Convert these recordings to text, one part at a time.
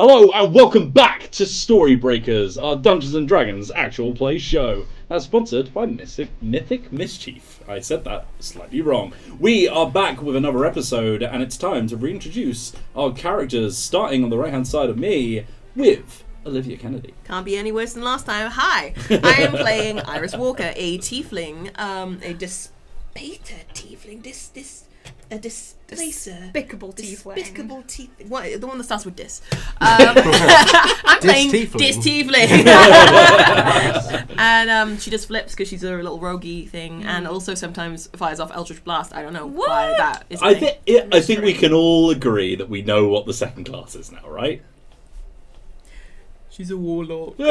Hello and welcome back to Storybreakers, our Dungeons & Dragons actual play show. That's sponsored by Mythic Mischief. I said that slightly wrong. We are back with another episode and it's time to reintroduce our characters, starting on the right hand side of me with Olivia Kennedy. Can't be any worse than last time. Hi, I am playing Iris Walker, a tiefling, a dispater tiefling, a displacer. Despicable tiefling. Despicable tiefling. What? The one that starts with dis. I'm playing dis tiefling. And she just flips because she's a little roguey thing, and also sometimes fires off Eldritch Blast. I don't know why that is. I think we can all agree that we know what the second class is now, right? She's a warlock. Oh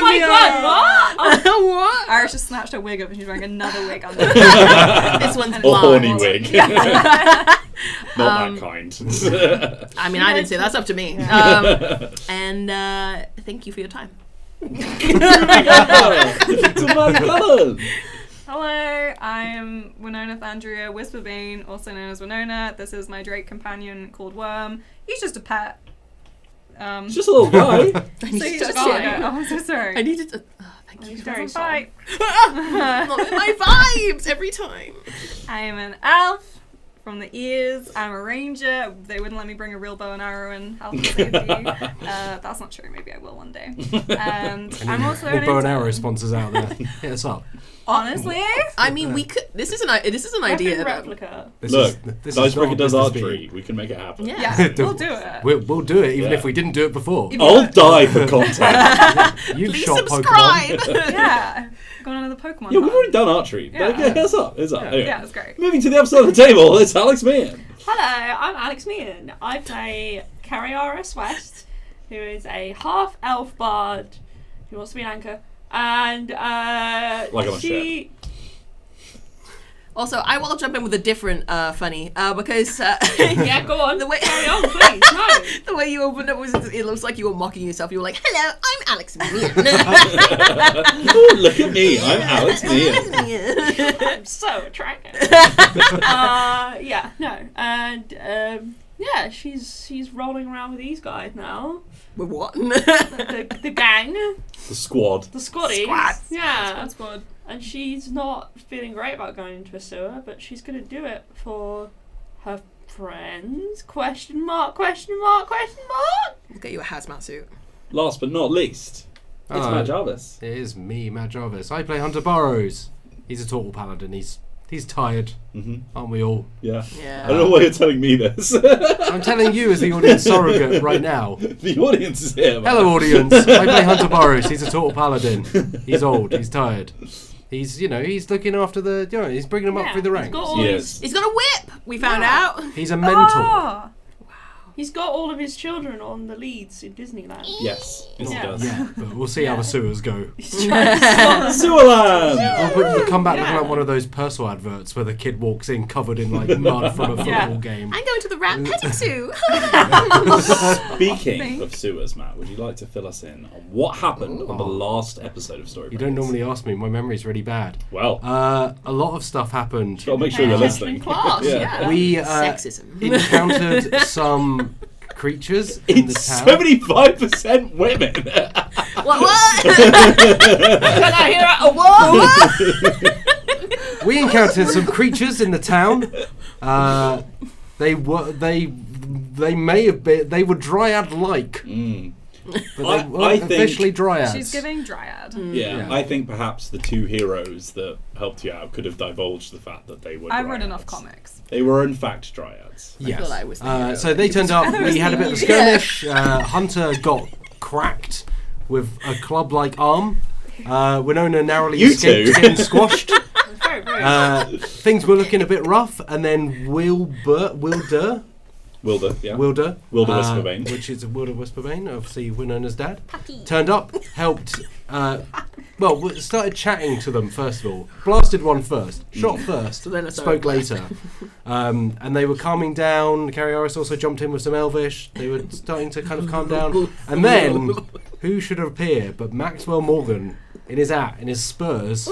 my god, what? What? Iris just snatched her wig up and she's wearing another wig under This one's A blonde. horny wig. Not that kind. I mean, I didn't say that's up to me. And thank you for your time. Hello, I'm Winona Thandria Whisperbane, also known as Winona. This is my Drake companion called Worm. He's just a pet. It's just a little guy. So he's just a guy. Oh, I'm so sorry. I needed to. Thank you. He's very shy. Not with my vibes every time. I am an elf from the ears. I'm a ranger. They wouldn't let me bring a real bow and arrow and health and safety. That's not true. Maybe I will one day. And I'm also an bow and intern. arrow sponsors out there. Hit us up. Honestly, I mean, we could. This is an idea. replica. Look, Dicebreaker does archery. archery. We can make it happen. Yeah, we'll do it. We'll do it even if we didn't do it before. I'll die for content. You've Please shot subscribe. Pokemon. Yeah, going another Pokemon. Yeah, we've hunt. already done archery. Yeah. But it's up. Anyway, Yeah, it's great. moving to the other side of the table, it's Alex Meehan. Hello, I'm Alex Meehan. I play Caryaries West, who is a half-elf bard who wants to be an anchor. And Like I'm on she... Also, I will jump in with a different funny because Yeah, go on. the way Carry on, please. No. the way you opened up was it looks like you were mocking yourself. You were like, "Hello, I'm Alex Meehan." Oh, look at me. I'm Alex Meehan. I'm so attractive. Yeah, no. And yeah, she's rolling around with these guys now. With what? The gang. The squad. The squaddies. Squad. Yeah. Squad. And she's not feeling great about going into a sewer, but she's going to do it for her friends? Question mark, question mark, question mark? We'll get you a hazmat suit. Last but not least, it's Matt Jarvis. It is me, Matt Jarvis. I play Hunter Burrows. He's a total paladin. He's tired, aren't we all? Yeah. Yeah. I don't know why you're telling me this. I'm telling you as the audience surrogate right now. The audience is here, man. Hello, audience. I play Hunter Burrows. He's a total paladin. He's old. He's tired. He's looking after he's bringing them up through the ranks. Yes. He's got a whip. We found out. He's a mentor. Oh, He's got all of his children on the leads in Disneyland. Yes. Yes, Yeah. he does. Yeah, but we'll see how the sewers go. Sewerland! We'll come back looking like one of those Purcell adverts where the kid walks in covered in like mud from a football game. I'm going to the rat petting zoo. Speaking of sewers, Matt, would you like to fill us in on what happened on the last episode of Storybreakers? You don't normally ask me. My memory's really bad. Well, A lot of stuff happened. gotta make sure you're listening. Class, yeah. We Sexism. encountered some creatures in the It's town. 75% women. What? Can I hear a what? We encountered some creatures in the town. They were dryad-like, but they I weren't think- officially dryads. she's giving Dryad. Yeah, I think perhaps the two heroes that helped you out could have divulged the fact that they were I've read dryads. enough comics. They were in fact dryads. Yes. thought I was the hero. So they turned up. We had a bit of a skirmish. Hunter got cracked with a club-like arm. Winona narrowly You escaped two. getting squashed. Very, very. Things were looking a bit rough, and then Wilder, Wilder Whisperbane. which is Wilder Whisperbane, obviously Winona's dad, turned up, helped. We started chatting to them first of all. Blasted one first, shot first, then a spoke third later, and they were calming down. Caryaries also jumped in with some Elvish. They were starting to kind of calm down, and then who should appear but Maxwell Morgan in his hat, in his spurs,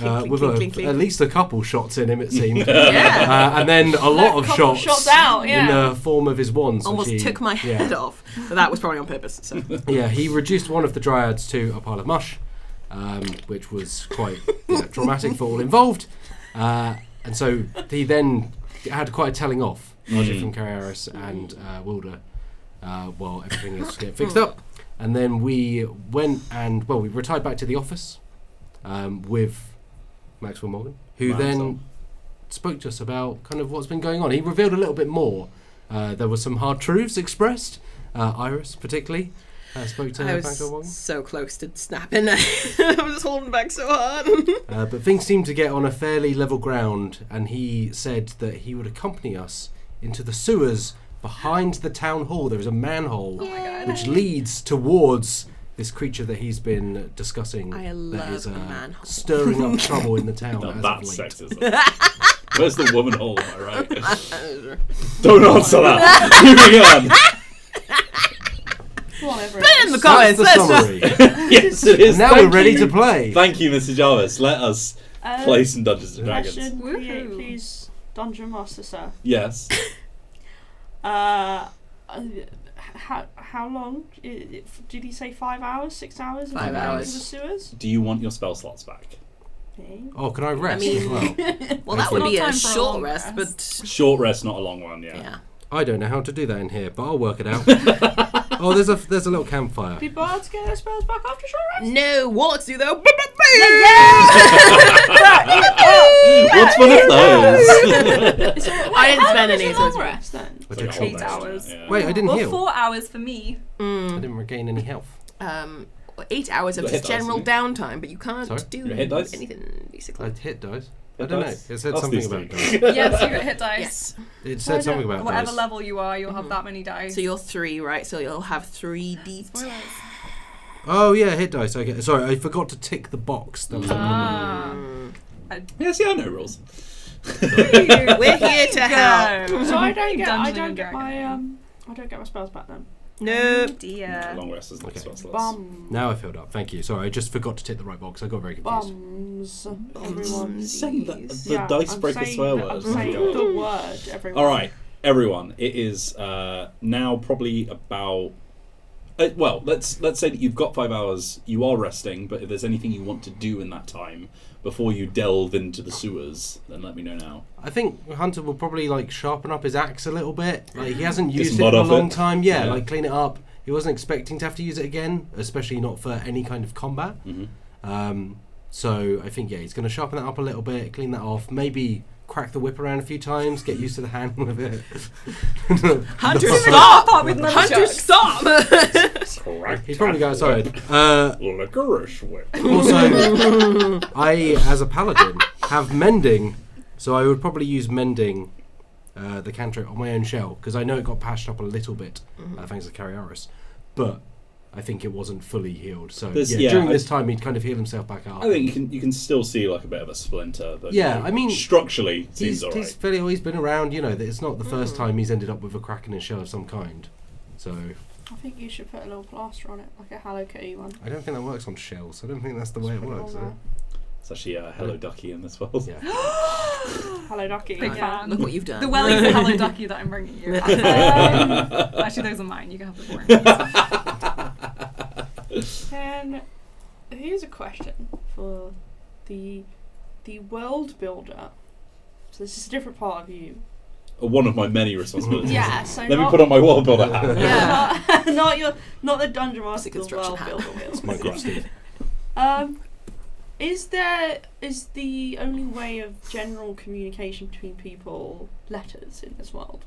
Clink, with clink, clink, clink. at least a couple shots in him, it seemed. Yeah. And then a lot of couple shots, shots out, in yeah. the form of his wands. which Almost he- took my yeah. head off. But that was probably on purpose. So. Yeah, he reduced one of the dryads to a pile of mush, which was quite traumatic for all involved. And so he then had quite a telling off, largely from Caryaries and Wilder, while everything is getting fixed up. And then we went and, we retired back to the office with Maxwell Morgan, who then spoke to us about kind of what's been going on. He revealed a little bit more. There were some hard truths expressed. Iris, particularly, spoke to I Maxwell Morgan. was so close to snapping. I was just holding back so hard. But things seemed to get on a fairly level ground, and he said that he would accompany us into the sewers behind the town hall. There is a manhole which leads towards this creature that he's been discussing. I that love is a manhole. stirring up trouble in the town. Now as that's of late. sexism. Where's the woman hole, am I right? Don't answer that! Moving on! Come on, everyone. Put it in the That's comments. the Let's summary. Yes, it is. Now Thank we're ready you. to play. Thank you, Mr. Jarvis. Let us play some Dungeons and Dragons. Question, Woohoo. please, Dungeon Master, sir. Yes. How long? Did he say 5 hours, 6 hours? 5 into hours. the sewers? Do you want your spell slots back? Okay. Oh, can I rest mean- as well? Well, that would be Not a time for a short long rest, rest. but Short rest, not a long one. Yeah. yeah. I don't know how to do that in here, but I'll work it out. Oh, there's a little campfire. Did bards get their spells back after short rest? No, warlocks do though. What's one of those? I didn't spend any, so long it's fine. rest then. I Like did a whole 8 day, hours. yeah. Wait, I didn't Well, heal. 4 hours for me. I didn't regain any health. 8 hours of Your just hit dice, general isn't downtime, but you can't Sorry? do Your hit dice? anything basically. I hit dice. I Hit don't know. dice? It said That's something these about things. dice. Yes, you get hit dice. Yes. It said something about Whatever dice. level you are, you'll have that many dice. So you're 3, right? So you'll have 3 d. Oh yeah, hit dice. Okay, sorry, I forgot to tick the box. That was Ah. Yeah, see, I know rules. We're here to help. So I don't get Dungeon my and I don't get my spells back then. No. Dear. Long rest is not Okay. spell slots. Bum. Now I filled up. Thank you. Sorry, I just forgot to tick the right box. I got very confused. Bums. Everyone. Saying the Yeah, Dicebreaker I'm saying swear the- word. I'm saying the word, everyone. All right, everyone. It is now probably about. Let's say that you've got 5 hours. You are resting, but if there's anything you want to do in that time before you delve into the sewers, then let me know now. I think Hunter will probably sharpen up his axe a little bit. Like he hasn't Get used some it mud in a off long it. time. Yeah, Yeah. clean it up. He wasn't expecting to have to use it again, especially not for any kind of combat. Mm-hmm. So I think he's going to sharpen that up a little bit, clean that off, maybe crack the whip around a few times, get used to the handle of it. Hunter, Part stop! with Hunter, nunchucks. stop! Correct. He probably got outside. Licorice whip. Also, I, as a paladin, have mending, so I would probably use mending, the cantrip on my own shell, because I know it got patched up a little bit, thanks to Caryaries, but I think it wasn't fully healed. So during this time, he'd kind of heal himself back up. I think you can still see like a bit of a splinter. But, Yeah, I mean, structurally seems alright. he's been around. That it's not the first time he's ended up with a crack in his shell of some kind. So I think you should put a little plaster on it, like a Hello Kitty one. I don't think that works on shells. I don't think that's the way it Just put works. on there. It's actually a Hello Ducky in this world. Yeah. Hello Ducky. Big fan. Look what you've done. The wellies and Hello Ducky that I'm bringing you. Actually, those are mine. You can have the boring ones. And here's a question for the world builder. So this is a different part of you. One of my many responsibilities. Yeah. So Let me not, put on my world builder hat. Yeah. not the dungeon master, the construction world hat. builder wheel. Minecraft Steve. Is the only way of general communication between people letters in this world?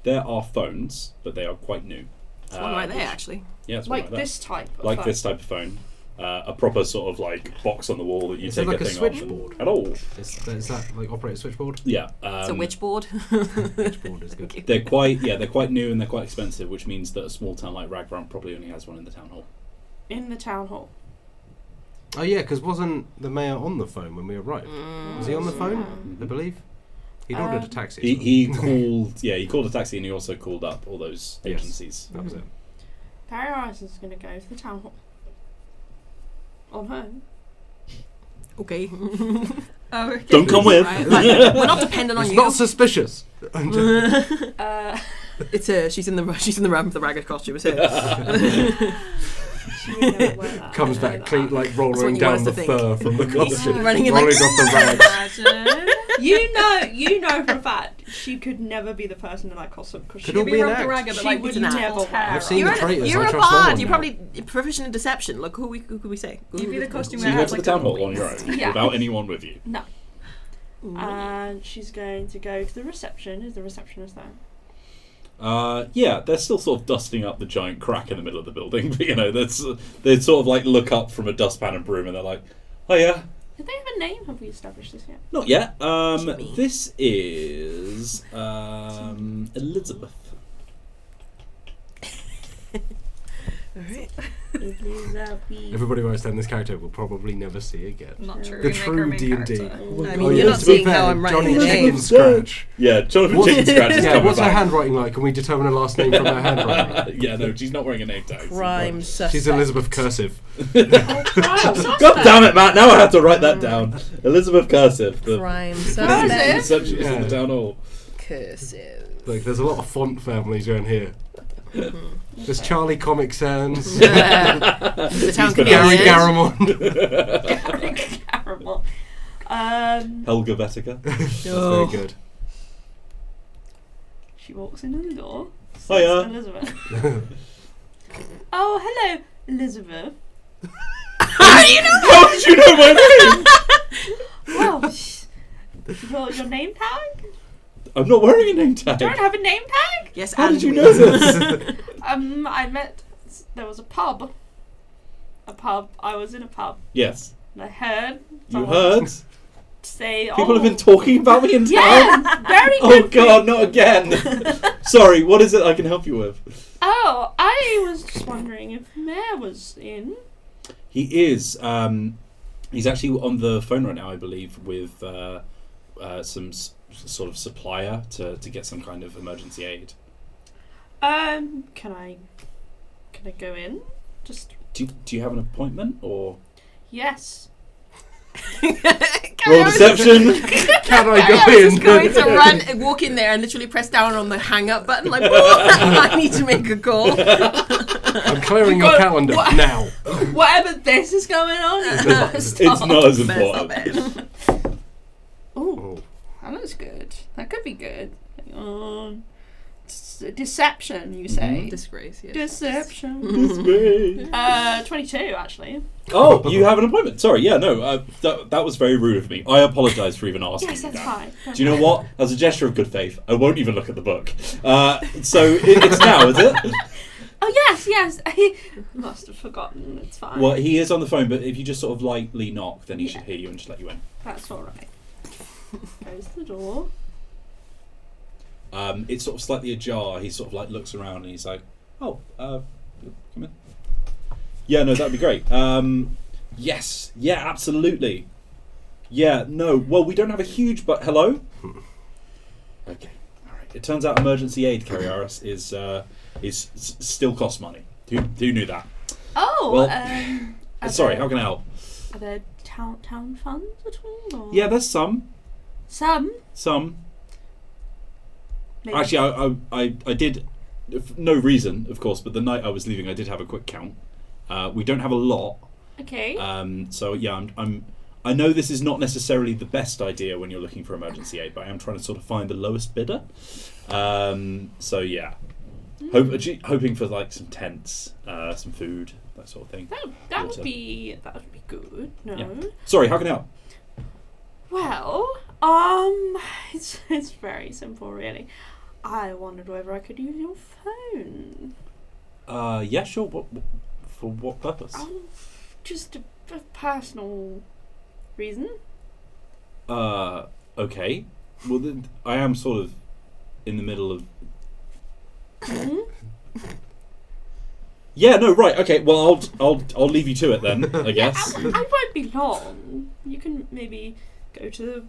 There are phones, but they are quite new. There's one right there, which- actually. Yeah, it's one Like right there. this type of Like phone. this type of phone. A proper sort of box on the wall that you Is take it like a a thing switchboard? on. At all. Is that operate a switchboard? Yeah. It's a witchboard. Switchboard is good. They're quite new and they're quite expensive, which means that a small town like Ragrump probably only has one in the town hall. In the town hall. Oh yeah, because wasn't the mayor on the phone when we arrived? Was he on the phone? Mm-hmm. I believe. He'd ordered a taxi. He called he called a taxi and he also called up all those Yes. agencies. That was it. Caryaries is going to go to the town hall. On her own. Okay. Oh, okay. Don't come with. Right, like, we're not dependent on It's you. not suspicious. It's her. She's in the ramp with the ragged costume. It's her. She would never wear that. Comes I know back that. clean, like That's rolling what you down want the us to fur think. from the costume, Running in rolling like- off the rags. Imagine. You know for a fact she could never be the person in that costume because she Could all You'd be be an Rump the act. Ragger, but She like would with never never wear. hair. I've seen You're the traitors. You're I a trust no bard. one You're now. probably proficient in deception. Look, who could we say? You'd be the costume So you wearer. went to the town hall on your own Yeah. without anyone with you. No. Ooh. And she's going to go to the reception. Is the receptionist there? Yeah, they're still sort of dusting up the giant crack in the middle of the building. But, you know, they sort of like look up from a dustpan and broom and they're like, "Oh yeah, Did they have a name? Have we established this yet? not yet." Jimmy. This is Elizabeth. Alright. Everybody who writes down this character will probably never see again. Not true. The we make her true main D&D. character. I Oh, mean, you're yeah, not to be seeing how fair, I'm writing Johnny the Chicken name. Scratch. Yeah, Jonathan What's- Chicken Scratch is Yeah, coming what's her back. handwriting like? Can we determine her last name from her handwriting? Yeah, no, she's not wearing a name tag. Crime suspect. She's Elizabeth Cursive. God damn it, Matt! Now I have to write that down. Elizabeth Cursive. The Crime Cursive? suspect. receptionist Yeah. in the town hall. Cursive. Like, there's a lot of font families around here. There's Charlie Comic Sans, The town been Gary comedian. Garamond. Caramel. Helga Vetica. That's very Oh. good. She walks into the door. says, Hiya. Elizabeth. Oh, hello, Elizabeth. How did you know my name? Oh, your name tag? I'm not wearing a name tag. Don't have a name tag? Yes, How and did you we- know this? I met. There was a pub. I was in a pub, Yes. and I heard. You someone heard? Say, People have been talking about me in town? Yeah, very Oh good. god, not again. Sorry, what is it I can help you with? Oh, I was just wondering if Mayor was in. He is. He's actually on the phone right now, I believe, with some sort of supplier to get some kind of emergency aid. Can I go in? Just Do you have an appointment or yes. roll deception? Can I I go was in? just going to run, walk in there and literally press down on the hang up button like, I need to make a call. I'm clearing your Got- calendar what? now. Whatever this is going on, it's not It's not as important. Oh, that looks good. That could be good. Hang on. Deception, you say? Disgrace, yes. Deception. It's me. 22 actually. Oh, you have an appointment. Sorry, yeah, no, that was very rude of me. I apologise for even asking Yes, you that's that. fine. Do you know what? As a gesture of good faith, I won't even look at the book. So it's now, is it? Oh yes. I must have forgotten. It's fine. Well, he is on the phone, but if you just sort of lightly knock, then he should hear you and just let you in. That's all right. Close the door. It's sort of slightly ajar. He sort of like looks around and he's like, "Oh, come in." Yeah, no, that'd be great. Yes, yeah, absolutely. Yeah, no. Well, we don't have a huge, but hello. Okay, all right. It turns out emergency aid, Caryaries, is still costs money. Who knew that? Oh. Well, are Sorry, there- how can I help? Are there town funds at all? Or? Yeah, there's some. Some. Maybe. Actually, I did, no reason, of course, but the night I was leaving, I did have a quick count. We don't have a lot. Okay. So yeah, I know this is not necessarily the best idea when you're looking for emergency aid, but I am trying to sort of find the lowest bidder. So yeah, hoping for like some tents, some food, that sort of thing. that water. would be good. No. Yeah. Sorry, how can I help? Well, it's very simple, really. I wondered whether I could use your phone. Yeah, sure. For what purpose? Just a personal reason. Okay. Well, then, I am sort of in the middle of. Yeah. No. Right. Okay. Well, I'll leave you to it then. I guess. I won't be long. You can maybe go to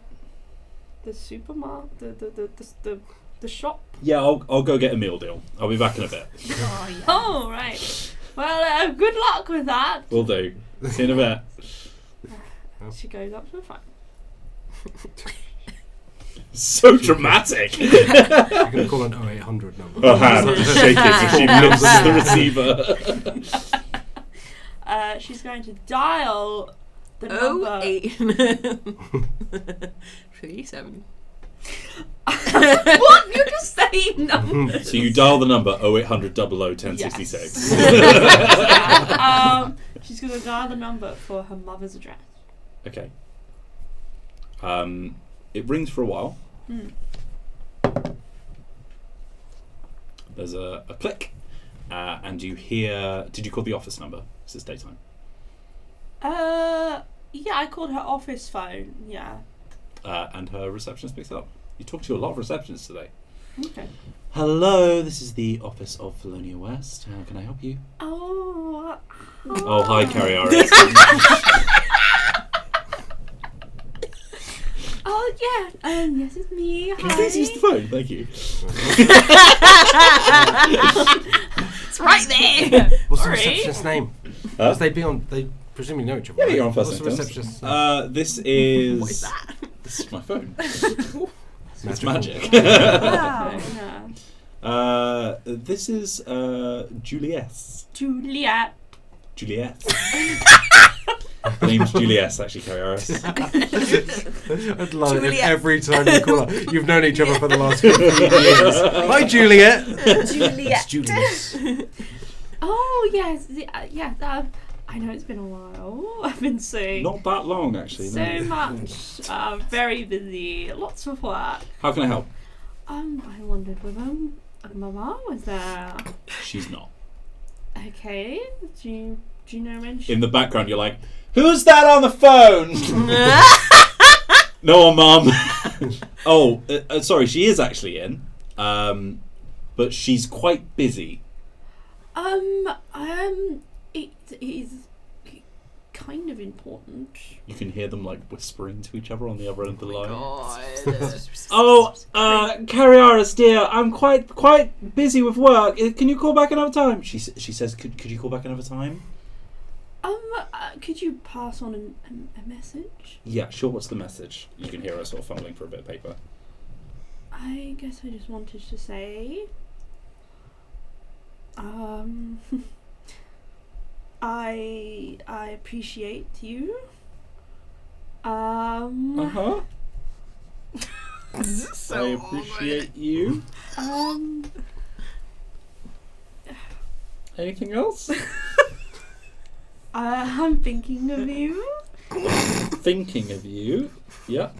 the supermarket, the shop. Yeah. I'll go get a meal deal. I'll be back in a bit. Oh, yeah. Oh, right. Well, good luck with that. Will do. See you in a bit. She goes up to the phone. So dramatic. You're going to call an 0800 number. Her hand is shaking as she lifts the receiver. She's going to dial the number. 37. What? You're just saying numbers. So you dial the number 0800 00 1066. She's going to dial the number for her mother's address. Okay. It rings for a while. There's a click, and you hear. Did you call the office number? Is this daytime? Yeah, I called her office phone. Yeah. And her receptionist picks up. You talk to a lot of receptionists today. Okay. Hello, this is the office of Felonia West. How can I help you? Oh. Oh, hi, Caryaries. Oh yeah. Yes, it's me. Can you Hi. please use the phone? Thank you. It's right there. What's the Sorry. receptionist's name? Huh? Because they presumably know each other. Yeah, right? you're on first What's the name receptionist's name? terms. This is. What is that? This is my phone. It's Magical. magic. Wow. Yeah. This is Juliet. Juliet. Juliet. Her name's Juliet, actually, Caryaries. I'd love it if Juliet. every time you call her, you've known each other for the last 15 years. Hi, Juliet. Juliet. It's Julius. Oh yes. Yeah. I know it's been a while. I've been seeing Not that long, actually. so No. much. Very busy. Lots of work. How can I help? I wondered whether Mama was there. She's not. Okay. Do you know when she? In the background, you're like, who's that on the phone? No, Mum. Oh, sorry, she is actually in. But she's quite busy. It is kind of important. You can hear them like whispering to each other on the other end of the line. Oh, Caryaries, dear, I'm quite busy with work. Can you call back another time? She says, could you call back another time? Could you pass on a message? Yeah, sure. What's the message? You can hear her sort of fumbling for a bit of paper. I guess I just wanted to say, I appreciate you. Uh-huh. so I appreciate you. Anything else? I'm thinking of you. Thinking of you. Yeah.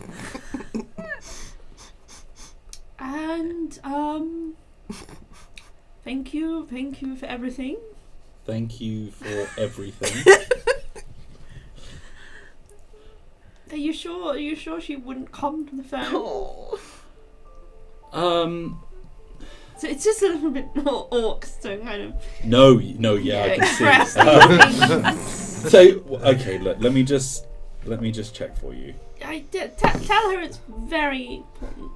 And thank you for everything. Thank you for everything. Are you sure she wouldn't come to the phone? Oh. So it's just a little bit more orcs to kind of No, yeah, I can see. So, okay, look, let me just check for you. Tell her it's very important.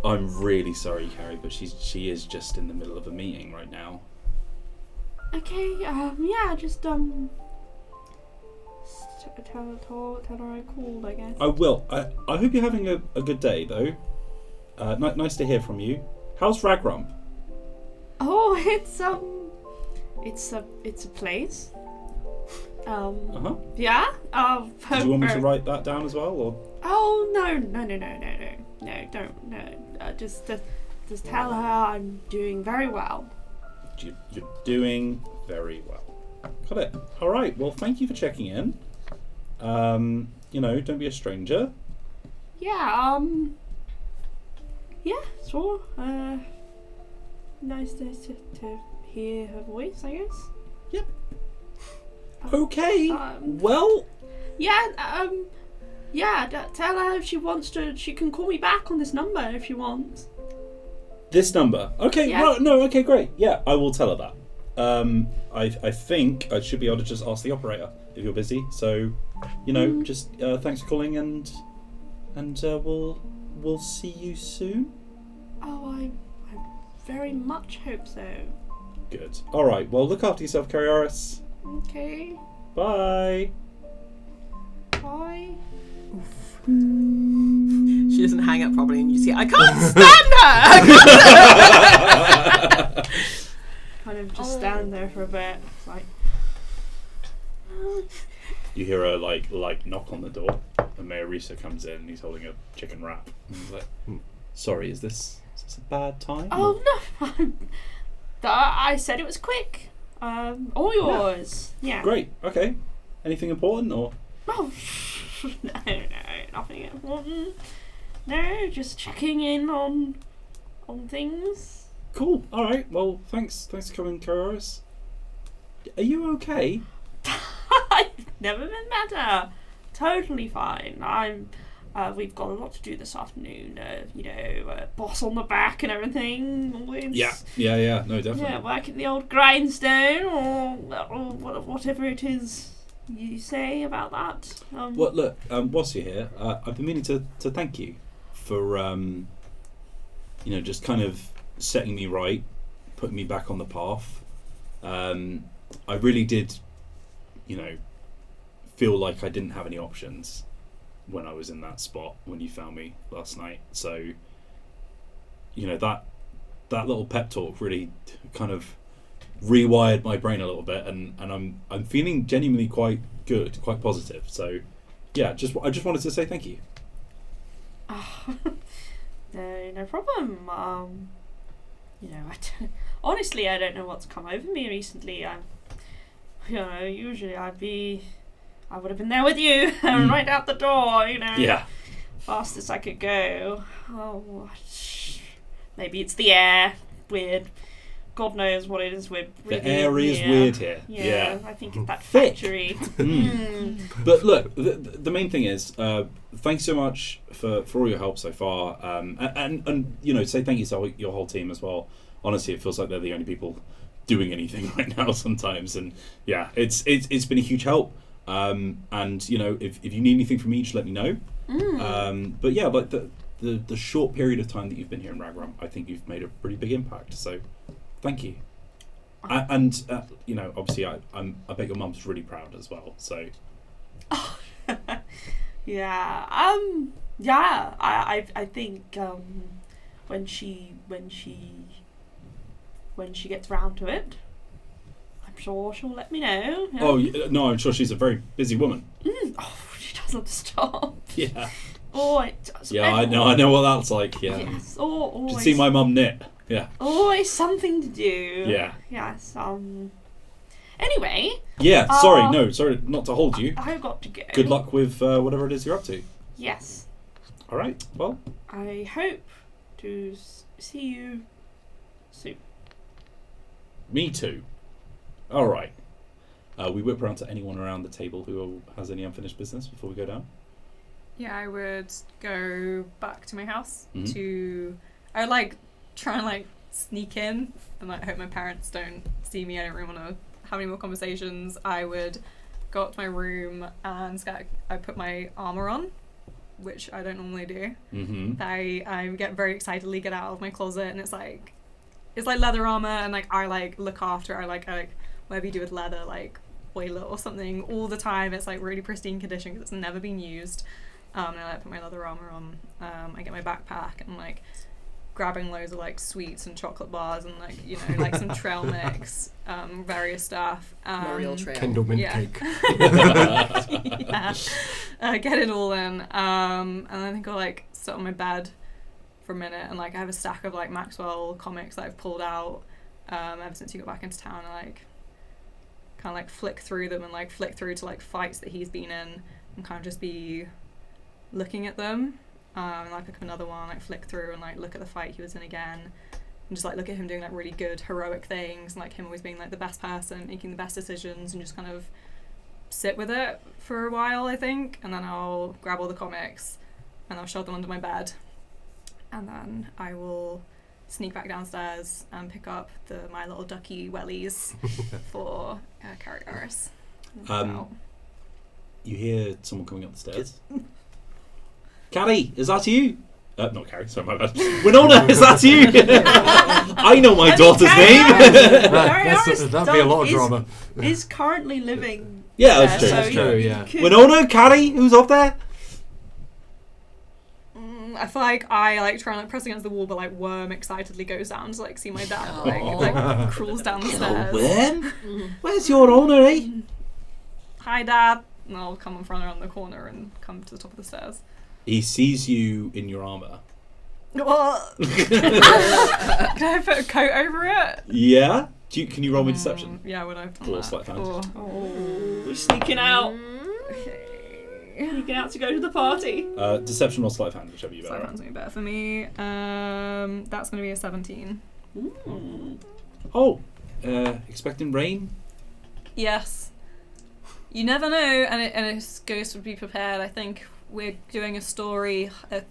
I'm really sorry, Carrie, but she is just in the middle of a meeting right now. Okay, yeah, just tell her I called, I guess. I will. I hope you're having a good day, though. Nice to hear from you. How's Ragrump? Oh, it's a place. Uh-huh. Yeah. Do you want me to write that down as well, or? Oh no, don't. Just tell her I'm doing very well. You're doing very well. Got it. All right. Well, thank you for checking in. Don't be a stranger. Yeah. Yeah. Sure. Nice to hear her voice, I guess. Yep. Okay. Well. Yeah. Tell her if she wants to. She can call me back on this number if she wants. This number. Okay. Yeah. Well, no. Okay. Great. Yeah, I will tell her that. I think I should be able to just ask the operator if you're busy. So, just thanks for calling, and we'll see you soon. Oh, I very much hope so. Good. All right. Well, look after yourself, Caryaries. Okay. Bye. Bye. She doesn't hang up properly, and you see, I can't stand her. Kind of just stand there for a bit. It's like. You hear a like knock on the door, and Mayor Risa comes in, and he's holding a chicken wrap. And he's like, "Sorry, is this a bad time?" Oh no! I said it was quick. All yours. Yeah. Great. Okay. Anything important or? Oh, no, nothing important. No, just checking in on things. Cool. All right. Well, thanks for coming, Caryaries. Are you okay? I've never been better. Totally fine. We've got a lot to do this afternoon. Boss on the back and everything. Always. Yeah. No, definitely. Yeah, working the old grindstone or whatever it is you say about that. Well, look. Whilst you're here, I've been meaning to thank you for just kind of setting me right, putting me back on the path. I really did, feel like I didn't have any options when I was in that spot when you found me last night. So, that little pep talk really kind of rewired my brain a little bit, and I'm feeling genuinely quite good, quite positive. So, yeah, I just wanted to say thank you. No problem. Honestly, I don't know what's come over me recently. Usually I would have been there with you, right out the door, Yeah. fastest I could go. Oh, maybe it's the air, weird. God knows what it is. We're The air is weird here. Yeah, I think it's that Thick. factory. But look, the main thing is, thanks so much for all your help so far, and say thank you to your whole team as well. Honestly, it feels like they're the only people doing anything right now sometimes, and yeah, it's been a huge help. And if you need anything from me, just let me know. But yeah, like the short period of time that you've been here in Ragrump, I think you've made a pretty big impact. So thank you. And obviously, I bet your mum's really proud as well. So Yeah. I think when she gets round to it, I'm sure she'll let me know. Yeah. Oh no, I'm sure she's a very busy woman. Oh, she doesn't stop. Yeah. Oh, it does. Yeah, I know what that's like. Yeah. Yes. Always. To see my mum knit. Yeah. Always something to do. Yeah. Yes. Anyway. Yeah. Sorry not to hold you. I've got to go. Good luck with whatever it is you're up to. Yes. All right. Well. I hope to see you soon. Me too. All right. We whip around to anyone around the table who has any unfinished business before we go down. Yeah, I would go back to my house Mhm. I would try and sneak in and hope my parents don't see me. I don't really want to have any more conversations. I would go up to my room and I put my armor on, which I don't normally do. Mm-hmm. I get very excitedly get out of my closet, and it's leather armor, and I look after it. I like whatever you do with leather, oil it or something all the time. It's really pristine condition because it's never been used. And I put my leather armor on. I get my backpack and grabbing loads of sweets and chocolate bars and some trail mix, various stuff. L'Oreal trail. Kindle mint Yeah. cake. Yeah. Get it all in. And I think I'll sit on my bed for a minute and I have a stack of Maxwell comics that I've pulled out ever since he got back into town. And kind of flick through them and flick through to fights that he's been in and kind of just be looking at them. And pick up another one, flick through and look at the fight he was in again, and just look at him doing really good heroic things, and him always being the best person, making the best decisions, and just kind of sit with it for a while, I think. And then I'll grab all the comics and I'll shove them under my bed, and then I will sneak back downstairs and pick up the My Little Ducky wellies for Caryaries. You hear someone coming up the stairs. Caddy, is that you? Not Carrie, sorry, my bad. Winona, is that you? I know my daughter's name. That'd be a lot of drama. Is currently living. Yeah, that's true. So That's true, yeah. Winona, Carrie, who's up there? I feel like I like try and like press against the wall, but like Worm excitedly goes down to like see my dad, like crawls down the stairs. Worm? Where's your owner, eh? Hi, Dad. And I'll come in front around the corner and come to the top of the stairs. He sees you in your armour. What? Can I put a coat over it? Yeah? Can you roll me deception? Yeah, would I have done Or that? sleight of hand. Oh, sneaking out. Sneaking out to go to the party. Deception or sleight of hand, whichever you Sleight of better. hand's gonna be better for me. That's gonna be a 17. Ooh. Oh, expecting rain? Yes. You never know, and it's Ghost would be prepared. I think we're doing a story at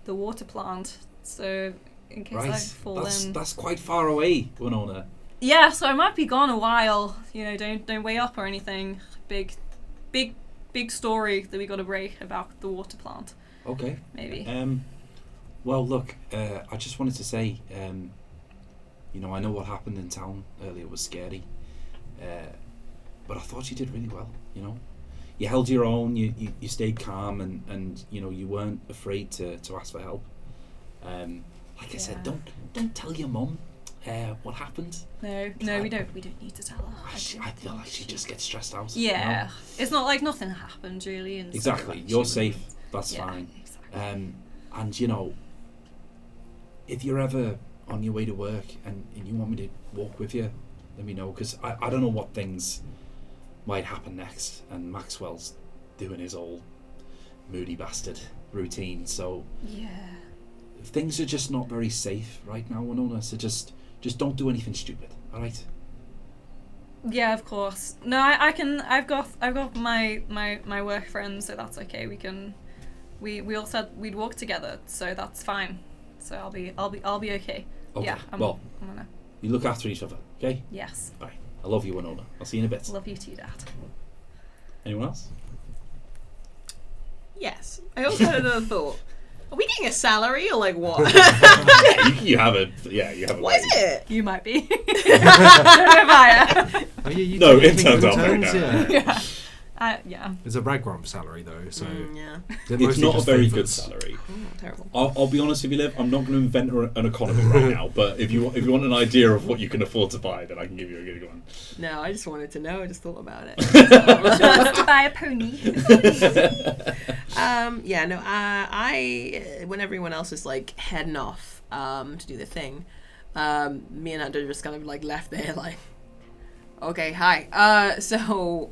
the water plant, so in case I fall in. That's quite far away, Winona. Yeah, so I might be gone a while. You know, don't weigh up or anything. Big story that we got to break about the water plant. Okay. Maybe. Well, look, I just wanted to say, you know, I know what happened in town earlier was scary, but I thought you did really well. You know, you held your own. You stayed calm, and you know, you weren't afraid to ask for help. Like I said, don't tell your mum what happened. No, we don't need to tell her. I feel like she just gets stressed out. Yeah, you know? It's not like nothing happened really. And Exactly. So, You're she safe. wouldn't- That's yeah, fine. Exactly. And you know, if you're ever on your way to work and you want me to walk with you, let me know, because I don't know what things might happen next, and Maxwell's doing his old moody bastard routine, so Yeah. things are just not very safe right now, Winona, so just don't do anything stupid, alright? Yeah, of course. No, I can. I've got my work friends, so that's okay. We all said we'd walk together, so that's fine. So I'll be okay. Okay, Yeah. I'm well, gonna. you look after each other, okay? Yes. Alright, I love you, Winona. I'll see you in a bit. Love you too, Dad. Anyone else? Yes. I also had another thought. Are we getting a salary or like what? Yeah, you have a What wage. is it? You might be. Don't know if I Oh, yeah, you No, take interns aren't very interns, down. yeah. Yeah. It's a Ragrump salary though, so Yeah. they're It's mostly not a just very favours. good salary. Oh, terrible. I'll be honest with you, Liv. I'm not going to invent an economy right now. But if you want an idea of what you can afford to buy, then I can give you a good one. No, I just wanted to know. I just thought about it. To buy a pony. Yeah, no, I when everyone else is like heading off to do the thing, me and Hunter just kind of like left there like, okay, hi. So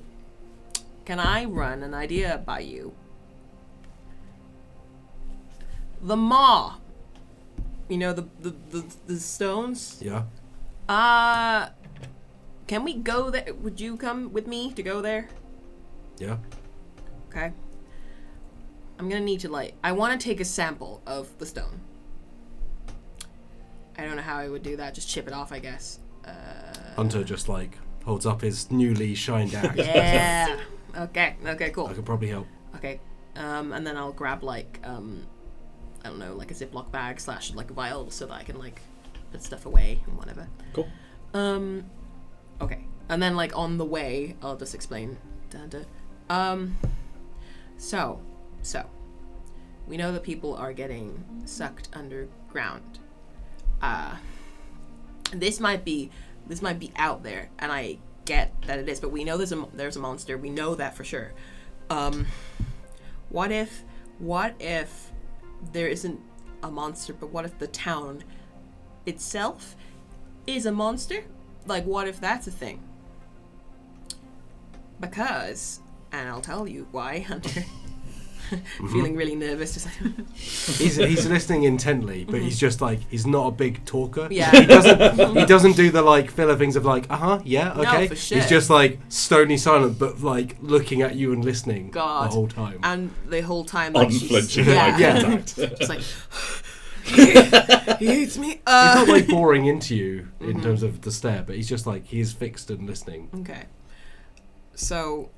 can I run an idea by you? The maw. You know, the stones? Yeah. Can we go there? Would you come with me to go there? Yeah. Okay. I'm gonna need to like, I want to take a sample of the stone. I don't know how I would do that. Just chip it off, I guess. Hunter just like holds up his newly shined axe. Yeah. Okay, cool. I could probably help. Okay. And then I'll grab like, I don't know, like a Ziploc bag / like a vial so that I can like put stuff away and whatever. Cool. Okay. And then like on the way, I'll just explain. So, we know that people are getting sucked underground. This might be out there, and I get that it is, but we know there's a monster. We know that for sure. What if there isn't a monster, but what if the town itself is a monster? Like, what if that's a thing? Because, and I'll tell you why, Hunter. Feeling really nervous. Just like He's listening intently, but he's just like, he's not a big talker. Yeah. He doesn't do the like filler things of like, yeah, No, okay. for sure. He's just like stony silent, but like looking at you and listening God. the whole time. and the whole time, like, Unflinching yeah, eye Yeah. contact. just like he hates me. He's not like boring into you in terms of the stare, but he's just like, he's fixed and listening. Okay. So,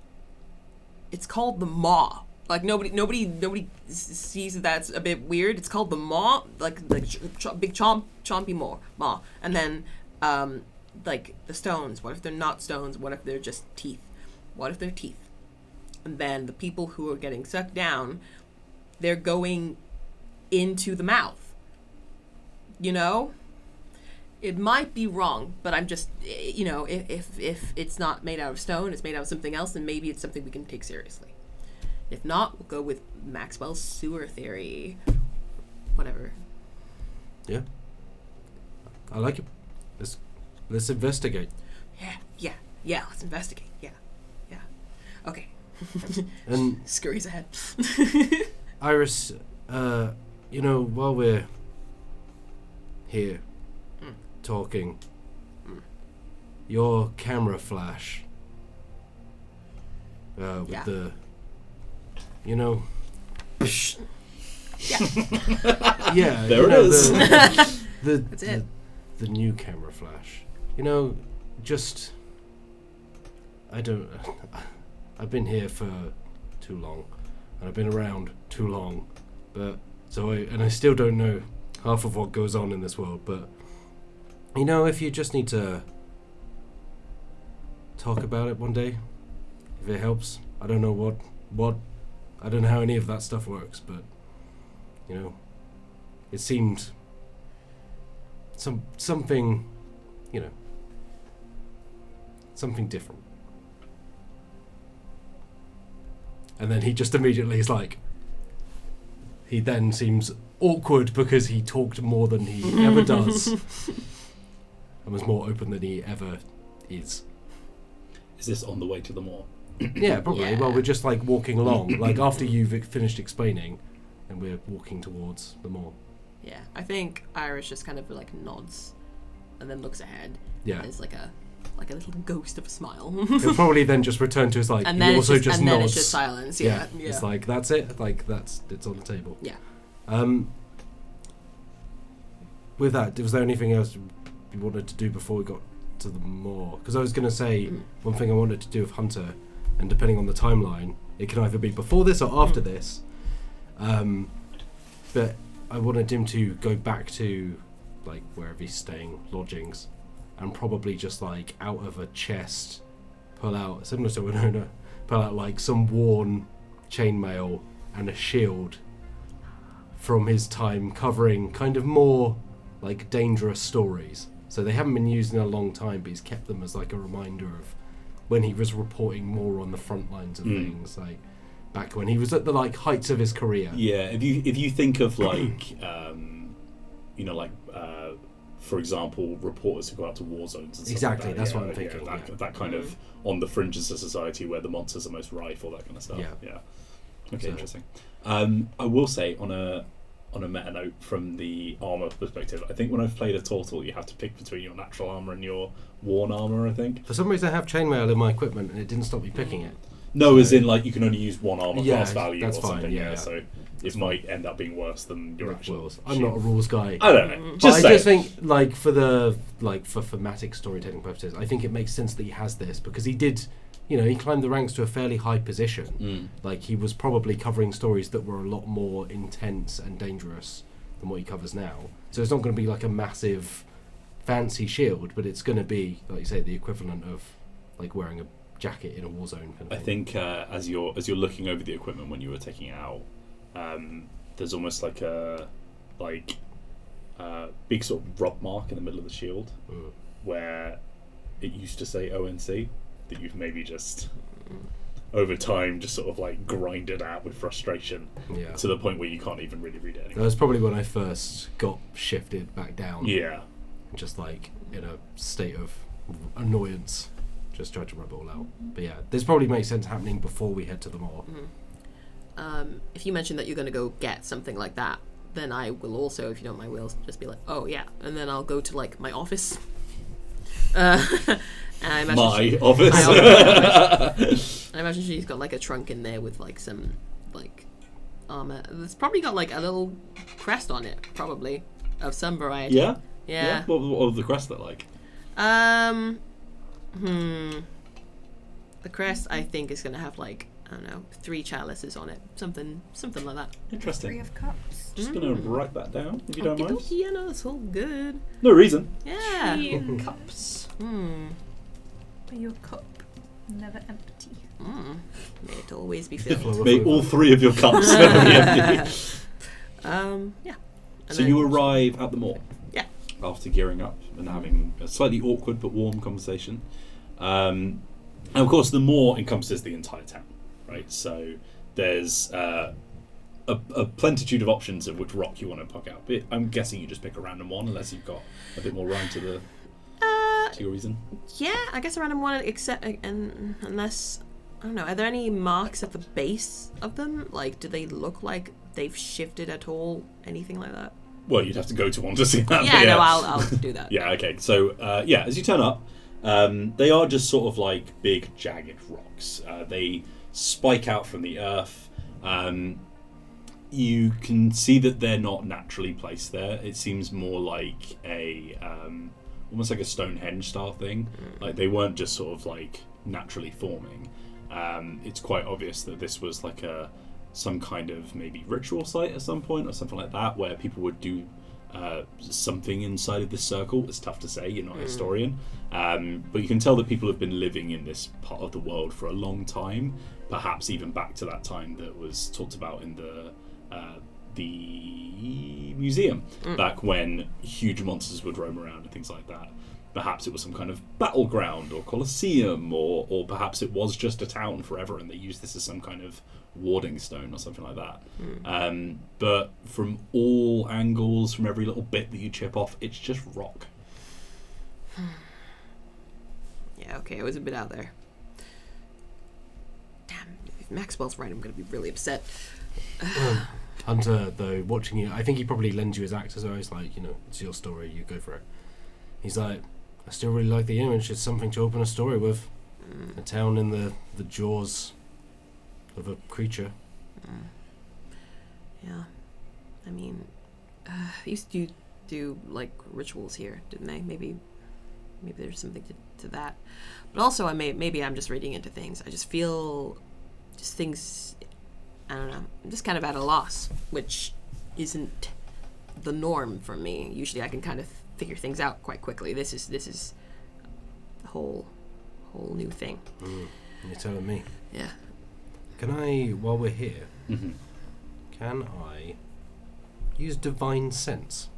it's called the Maw. Like nobody sees that that's a bit weird. It's called the maw, like big chompy maw. And then like the stones. What if they're not stones? What if they're just teeth? What if they're teeth? And then the people who are getting sucked down, they're going into the mouth. You know? It might be wrong, but I'm just, you know, if it's not made out of stone, it's made out of something else, then maybe it's something we can take seriously. If not, we'll go with Maxwell's sewer theory. Whatever. Yeah. I like it. Let's investigate. Yeah, let's investigate. Yeah. Okay. And Scurries ahead. Iris, you know, while we're here talking, your camera flash with Yeah. the, you know, Yeah. yeah, There you it know, is. That's it. The new camera flash. You know, just I've been here for too long, and I've been around too long, but I still don't know half of what goes on in this world. But you know, if you just need to talk about it one day, if it helps, I don't know what I don't know how any of that stuff works, but you know, it seemed something, you know, something different. And then he just immediately is like, he then seems awkward because he talked more than he ever does and was more open than he ever is. Is this on the way to the moor? Yeah, probably. Yeah. Well, we're just like walking along, like after you've finished explaining, and we're walking towards the moor. Yeah, I think Iris just kind of like nods and then looks ahead. Yeah. There's like a little ghost of a smile. He'll probably then just return to his like, and he then also it's just, and nods. then it's just silence. Yeah. It's like, that's it. Like, it's on the table. Yeah. With that, was there anything else you wanted to do before we got to the moor? Because I was going to say, one thing I wanted to do with Hunter, and depending on the timeline, it can either be before this or after this. But I wanted him to go back to, like, wherever he's staying, lodgings, and probably just, like, out of a chest, pull out, similar to Winona, pull out, like, some worn chainmail and a shield from his time covering kind of more, like, dangerous stories. So they haven't been used in a long time, but he's kept them as, like, a reminder of when he was reporting more on the front lines of things, like, back when he was at the, like, heights of his career. Yeah, if you think of like, you know, like for example, reporters who go out to war zones and stuff Exactly, like that. that's Yeah, what I'm thinking, Yeah, yeah. that kind of on the fringes of society where the monsters are most rife, all that kind of stuff. Yeah. Okay, So- interesting. I will say on a meta note from the armor perspective, I think when I've played a Tortle, you have to pick between your natural armor and your worn armor, I think. For some reason I have chainmail in my equipment and it didn't stop me picking it. No, as in like you can only use one armor Yeah, class value that's or fine, something. yeah. So it might end up being worse than your actual. Rules. I'm not a rules guy. I don't know. But Just I say just think, like, for thematic storytelling purposes, I think it makes sense that he has this because he did, you know, he climbed the ranks to a fairly high position. Like, he was probably covering stories that were a lot more intense and dangerous than what he covers now. So it's not going to be like a massive, fancy shield, but it's going to be, like you say, the equivalent of like wearing a jacket in a war zone. Kind of I thing. think as you're looking over the equipment when you were taking it out, there's almost like a big sort of rub mark in the middle of the shield where it used to say ONC that you've maybe just over time just sort of like grinded out with frustration to the point where you can't even really read it anymore. That was probably when I first got shifted back down. Yeah. Just like in a state of annoyance, just tried to rub it all out. But yeah, this probably makes sense happening before we head to the moor. If you mention that you're going to go get something like that, then I will also, if you don't mind, will just be like, oh yeah, and then I'll go to like my office. And I imagine Office. I imagine she's got like a trunk in there with like some like armor. It's probably got like a little crest on it, probably of some variety. Yeah. Yeah. What was the crest look like? The crest I think is gonna have like don't know, 3 chalices on it, something like that. 3 Interesting. of Cups. Just gonna write that down if you don't mind. Okey-dokey, yeah, no, it's all good. No reason. Yeah. 3 of Cups. May your cup never empty. May it always be filled. May all 3 of your cups never be empty. Yeah. And So then- you arrive at the moor. Yeah. After gearing up and having a slightly awkward but warm conversation. And of course the moor encompasses the entire town, right? So there's a plenitude of options of which rock you want to poke out. But I'm guessing you just pick a random one unless you've got a bit more rhyme to your reason. Yeah, I guess a random one, except and unless I don't know. Are there any marks at the base of them? Like, do they look like they've shifted at all? Anything like that? Well, you'd have to go to one to see that. Yeah, but no, I'll do that. Yeah, okay. So, as you turn up, they are just sort of like big, jagged rocks. They spike out from the earth. You can see that they're not naturally placed there. It seems more like almost like a Stonehenge style thing. Like, they weren't just sort of like naturally forming. It's quite obvious that this was like some kind of maybe ritual site at some point or something like that, where people would do something inside of this circle. It's tough to say, you're not a historian, but you can tell that people have been living in this part of the world for a long time, perhaps even back to that time that was talked about in the museum, back when huge monsters would roam around and things like that. Perhaps it was some kind of battleground or coliseum, or perhaps it was just a town forever and they used this as some kind of warding stone or something like that. But from all angles, from every little bit that you chip off, it's just rock. Yeah, okay, I was a bit out there. Damn, if Maxwell's right, I'm going to be really upset. Hunter, though, watching you, I think he probably lends you his act as well. He's like, it's your story, you go for it. He's like, I still really like the image. It's something to open a story with. A town in the jaws of a creature. Yeah. I mean, they used to do like rituals here, didn't they? Maybe there's something to that. But also, maybe I'm just reading into things. I just feel things. I don't know. I'm just kind of at a loss, which isn't the norm for me. Usually, I can kind of figure things out quite quickly. This is a whole new thing. You're telling me. Yeah. Can I, while we're here, can I use divine sense?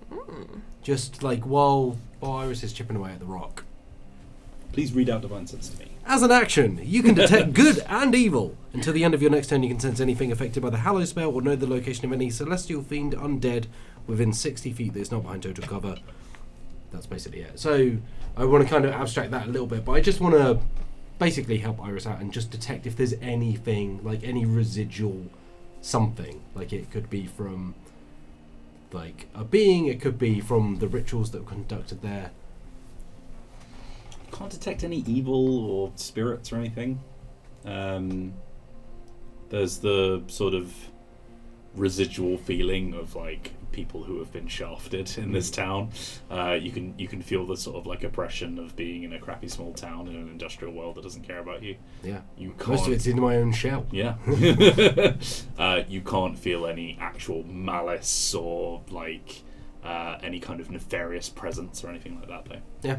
Just like while Iris is chipping away at the rock. Please read out Divine Sense to me. As an action, you can detect good and evil. Until the end of your next turn, you can sense anything affected by the Hallow spell or know the location of any celestial fiend undead within 60 feet that is not behind total cover. That's basically it. So I want to kind of abstract that a little bit, but I just want to basically help Iris out and just detect if there's anything, like any residual something. Like it could be from like a being, it could be from the rituals that were conducted there. Can't detect any evil or spirits or anything. There's the sort of residual feeling of like people who have been shafted in this town. You can feel the sort of like oppression of being in a crappy small town in an industrial world that doesn't care about you. Yeah. You can't. Most of it's in my own shell. Yeah. You can't feel any actual malice or like any kind of nefarious presence or anything like that, though. Yeah.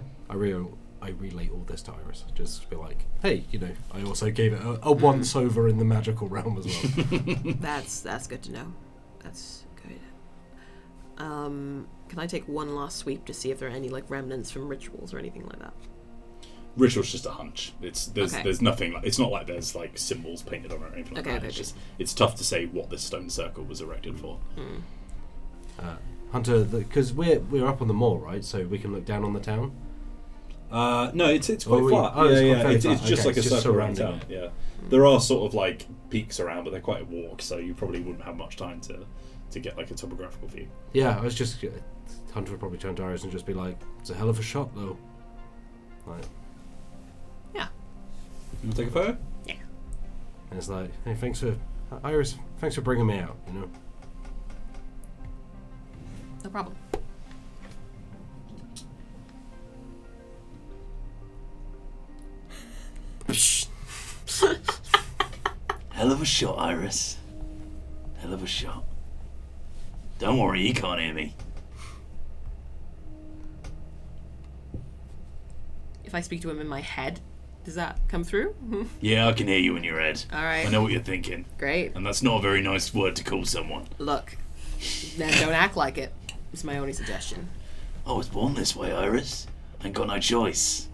I relate all this to Iris. Just be like, hey, I also gave it a once over in the magical realm as well. That's good to know. That's good. Can I take one last sweep to see if there are any like remnants from rituals or anything like that? Ritual's just a hunch. There's Okay. nothing like, it's not like there's like symbols painted on it or anything like that. Okay. It's tough to say what this stone circle was erected for. Hunter, because we're up on the moor, right? So we can look down on the town. No, it's quite flat. Oh, it's quite fairly It's flat. just Okay, like a it's just circle around surrounding town. Yeah, there are sort of like peaks around, but they're quite a walk, so you probably wouldn't have much time to get like a topographical view. Yeah, I was just Hunter would probably turn to Iris and just be like, "It's a hell of a shot, though." Like, Yeah. You want to take a photo? Yeah. and it's like, "Hey, Iris, thanks for bringing me out." No problem. Hell of a shot, Iris. Hell of a shot. Don't worry, he can't hear me. If I speak to him in my head, does that come through? Yeah, I can hear you in your head. All right. I know what you're thinking. Great. And that's not a very nice word to call someone. Look, then don't act like it. It's my only suggestion. I was born this way, Iris. Ain't got no choice.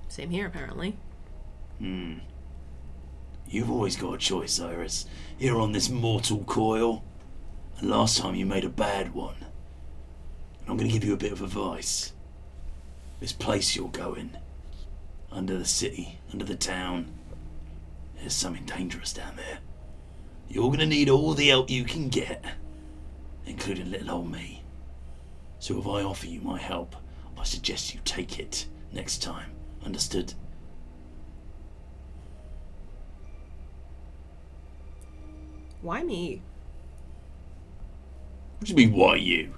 Same here, apparently. You've always got a choice, Iris. Here on this mortal coil. And last time you made a bad one. And I'm going to give you a bit of advice. This place you're going, under the city, under the town, there's something dangerous down there. You're going to need all the help you can get, including little old me. So if I offer you my help, I suggest you take it next time. Understood? Why me? What do you mean, why you?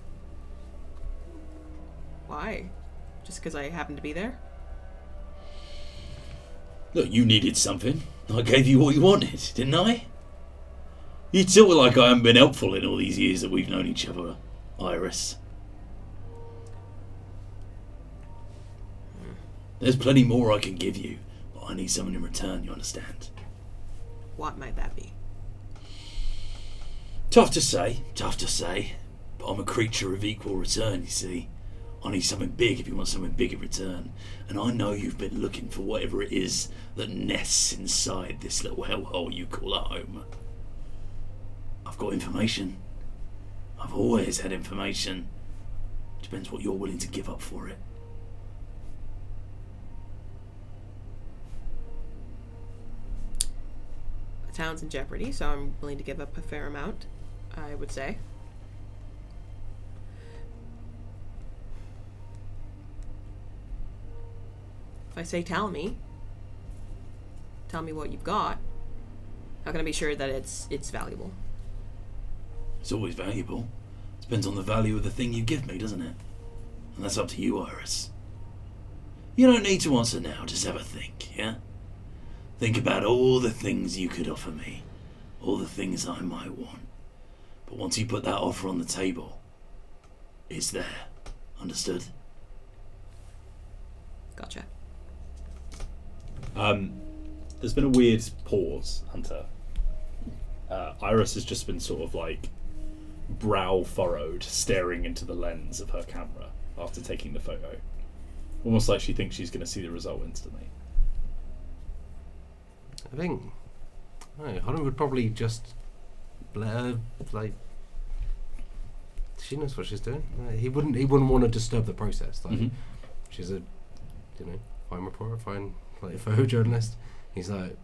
Why? Just because I happen to be there? Look, you needed something. I gave you what you wanted, didn't I? You feel like I haven't been helpful in all these years that we've known each other, Iris. There's plenty more I can give you, but I need something in return, you understand? What might that be? Tough to say, but I'm a creature of equal return, you see. I need something big if you want something big in return. And I know you've been looking for whatever it is that nests inside this little hellhole you call a home. I've got information. I've always had information. Depends what you're willing to give up for it. The town's in jeopardy, so I'm willing to give up a fair amount, I would say. If I say tell me what you've got, how can I be sure that it's valuable? It's always valuable. Depends on the value of the thing you give me, doesn't it? And that's up to you, Iris. You don't need to answer now, just have a think, yeah? Think about all the things you could offer me, all the things I might want. But once you put that offer on the table, it's there. Understood? Gotcha. There's been a weird pause, Hunter. Iris has just been sort of like brow furrowed, staring into the lens of her camera after taking the photo. Almost like she thinks she's going to see the result instantly. I think Hunter would probably just let her, like, she knows what she's doing. He wouldn't want to disturb the process. Like, she's a, fine reporter, fine like photojournalist. He's like,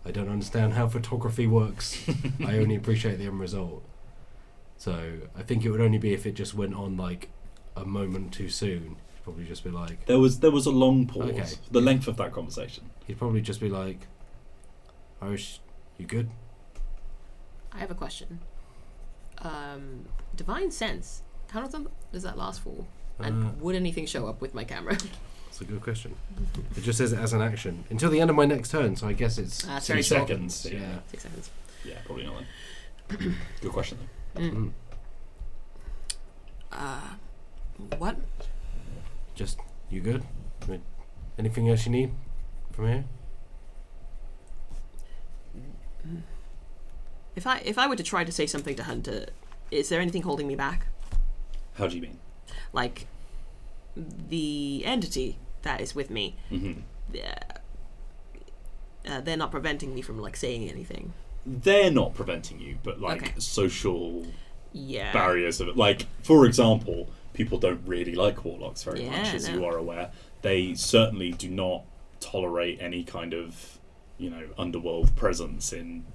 I don't understand how photography works. I only appreciate the end result. So I think it would only be if it just went on like a moment too soon. He'd probably just be like, There was a long pause. Okay. The length of that conversation. he'd probably just be like, Irish, you good? I have a question. Divine sense. How does that last for? And would anything show up with my camera? That's a good question. It just says it as an action until the end of my next turn, so I guess it's That's 2 very short. seconds. Yeah. 6 seconds. Yeah, probably not then. Good question though. What? Just, you good? I mean, anything else you need from here? If I were to try to say something to Hunter, is there anything holding me back? How do you mean? Like the entity that is with me. They're not preventing me from like saying anything. They're not preventing you, but like Okay. social Yeah. barriers of it. Like, for example, people don't really like warlocks very much, as you no. are aware. They certainly do not tolerate any kind of, underworld presence in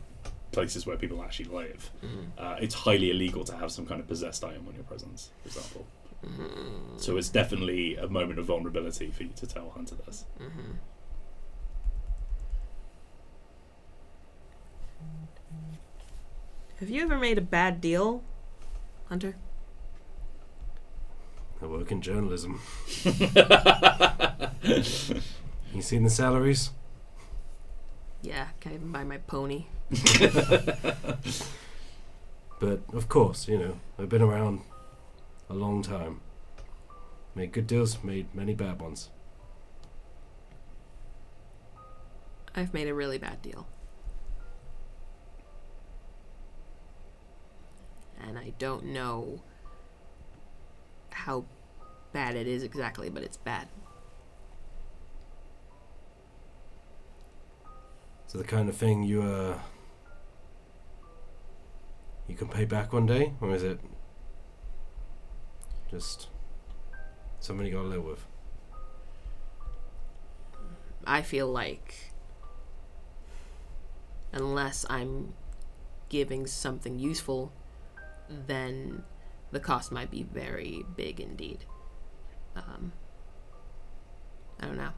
places where people actually live. It's highly illegal to have some kind of possessed item on your presence, for example. So it's definitely a moment of vulnerability for you to tell Hunter this. Have you ever made a bad deal, Hunter? I work in journalism. You seen the salaries? Yeah, can't even buy my pony. But of course, you know, I've been around a long time. Made good deals, made many bad ones. I've made a really bad deal. And I don't know how bad it is exactly, but it's bad. So the kind of thing you can pay back one day, or is it just something you gotta live with? I feel like unless I'm giving something useful, then the cost might be very big indeed. I don't know.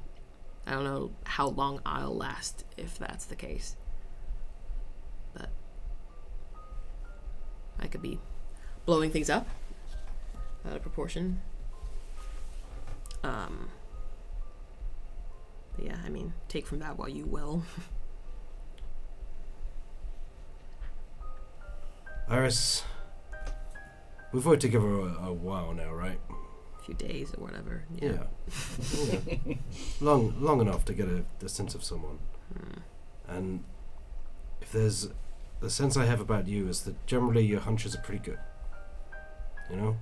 I don't know how long I'll last if that's the case. But I could be blowing things up out of proportion. But yeah, I mean, take from that what you will. Iris, we've worked together a while now, right? A few days or whatever. Yeah. Yeah. Long enough to get a sense of someone. And if there's the sense I have about you is that generally your hunches are pretty good. You know?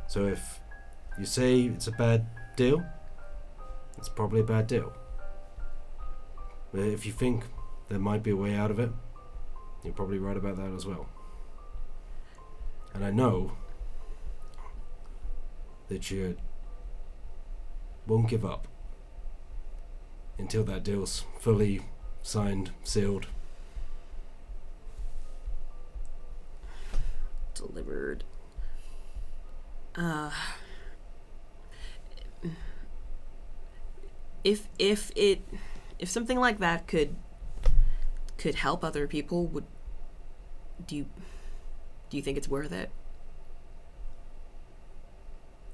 So if you say it's a bad deal, it's probably a bad deal. But if you think there might be a way out of it, you're probably right about that as well. And I know that you won't give up until that deal's fully signed, sealed. Delivered. If something like that could help other people, do you think it's worth it?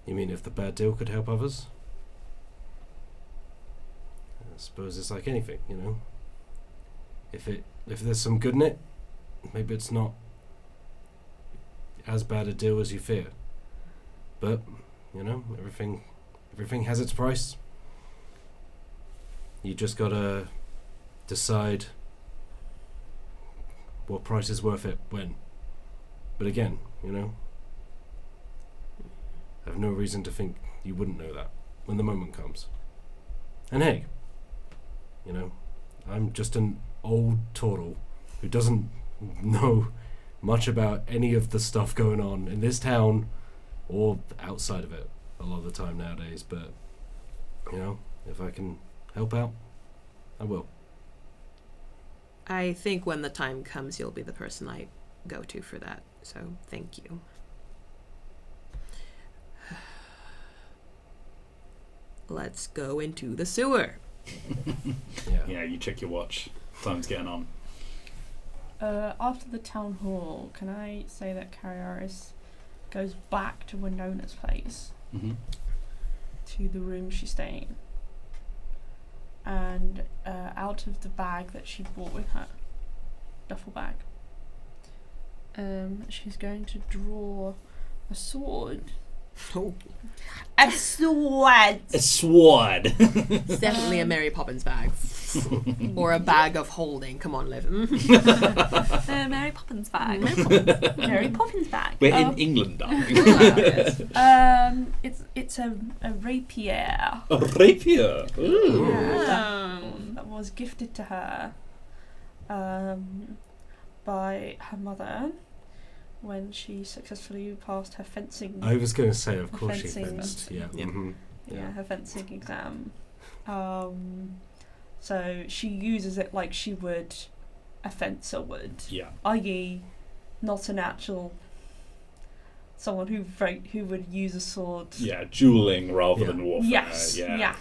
You mean if the bad deal could help others? I suppose it's like anything, you know. If there's some good in it, maybe it's not as bad a deal as you fear. But, you know, everything has its price. You just gotta decide what price is worth it when. But again, you know, I have no reason to think you wouldn't know that when the moment comes. And hey, you know, I'm just an old turtle who doesn't know much about any of the stuff going on in this town or outside of it a lot of the time nowadays, but, you know, if I can help out, I will. I think when the time comes, you'll be the person I go to for that. So thank you. Let's go into the sewer. Yeah, you check your watch. Time's getting on. After the town hall, can I say that Caryaries goes back to Winona's place, to the room she's staying in, and out of the bag that she brought with her, duffel bag, she's going to draw a sword. Oh, A sword! A sword! it's definitely a Mary Poppins bag. Or a bag of holding. Come on, Liv. Mary Poppins bag. Mary Poppins bag. We're in England, darling. It's a rapier. A rapier? Ooh. That was gifted to her by her mother when she successfully passed her fencing. I was going to say, of course she fencing. fenced. Yeah. Yeah. Mm-hmm. Yeah, her fencing exam. So she uses it like she would a fencer would. Yeah. I.e., not an actual someone who would use a sword. Yeah, dueling rather than warfare. Yes. Yeah.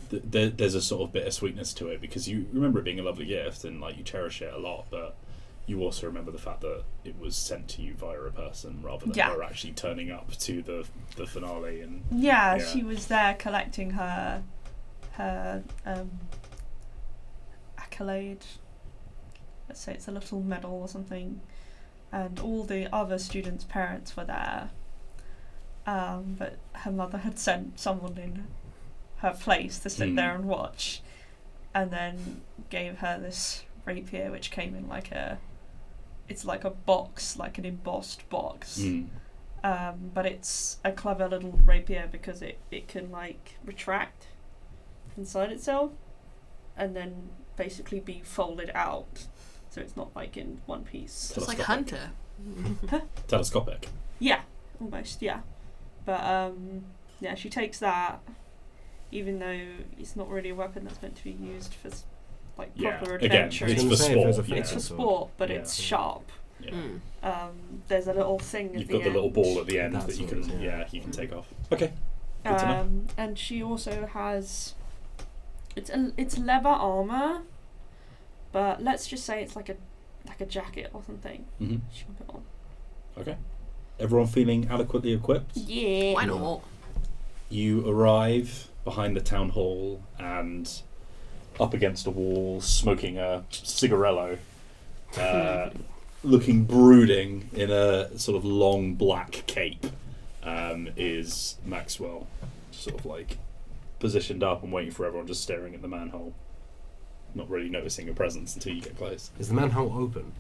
There's a sort of bittersweetness to it because you remember it being a lovely gift and like you cherish it a lot, but you also remember the fact that it was sent to you via a person rather than her actually turning up to the finale. And she was there collecting her accolade. Let's say it's a little medal or something, and all the other students' parents were there. But her mother had sent someone in her place to sit there and watch, and then gave her this rapier, which came in it's like a box, like an embossed box. But it's a clever little rapier because it can like retract inside itself and then basically be folded out, so it's not like in one piece. It's like Hunter. Telescopic. Yeah, almost, yeah. But yeah, she takes that, even though it's not really a weapon that's meant to be used for like proper adventure. Again, it's for sport. It's for sport, but it's sharp. Yeah. There's a little thing at You've the got end. the little ball at the end That's that you what it can is, you can take off. Okay. Good to know. And she also has it's leather armor, but let's just say it's like a jacket or something. Mhm. She can put on. Okay. Everyone feeling adequately equipped? Yeah. Why not? You arrive behind the town hall and up against a wall, smoking a cigarello, looking brooding in a sort of long black cape, is Maxwell, sort of like positioned up and waiting for everyone, just staring at the manhole, not really noticing your presence until you get close. Is the manhole open?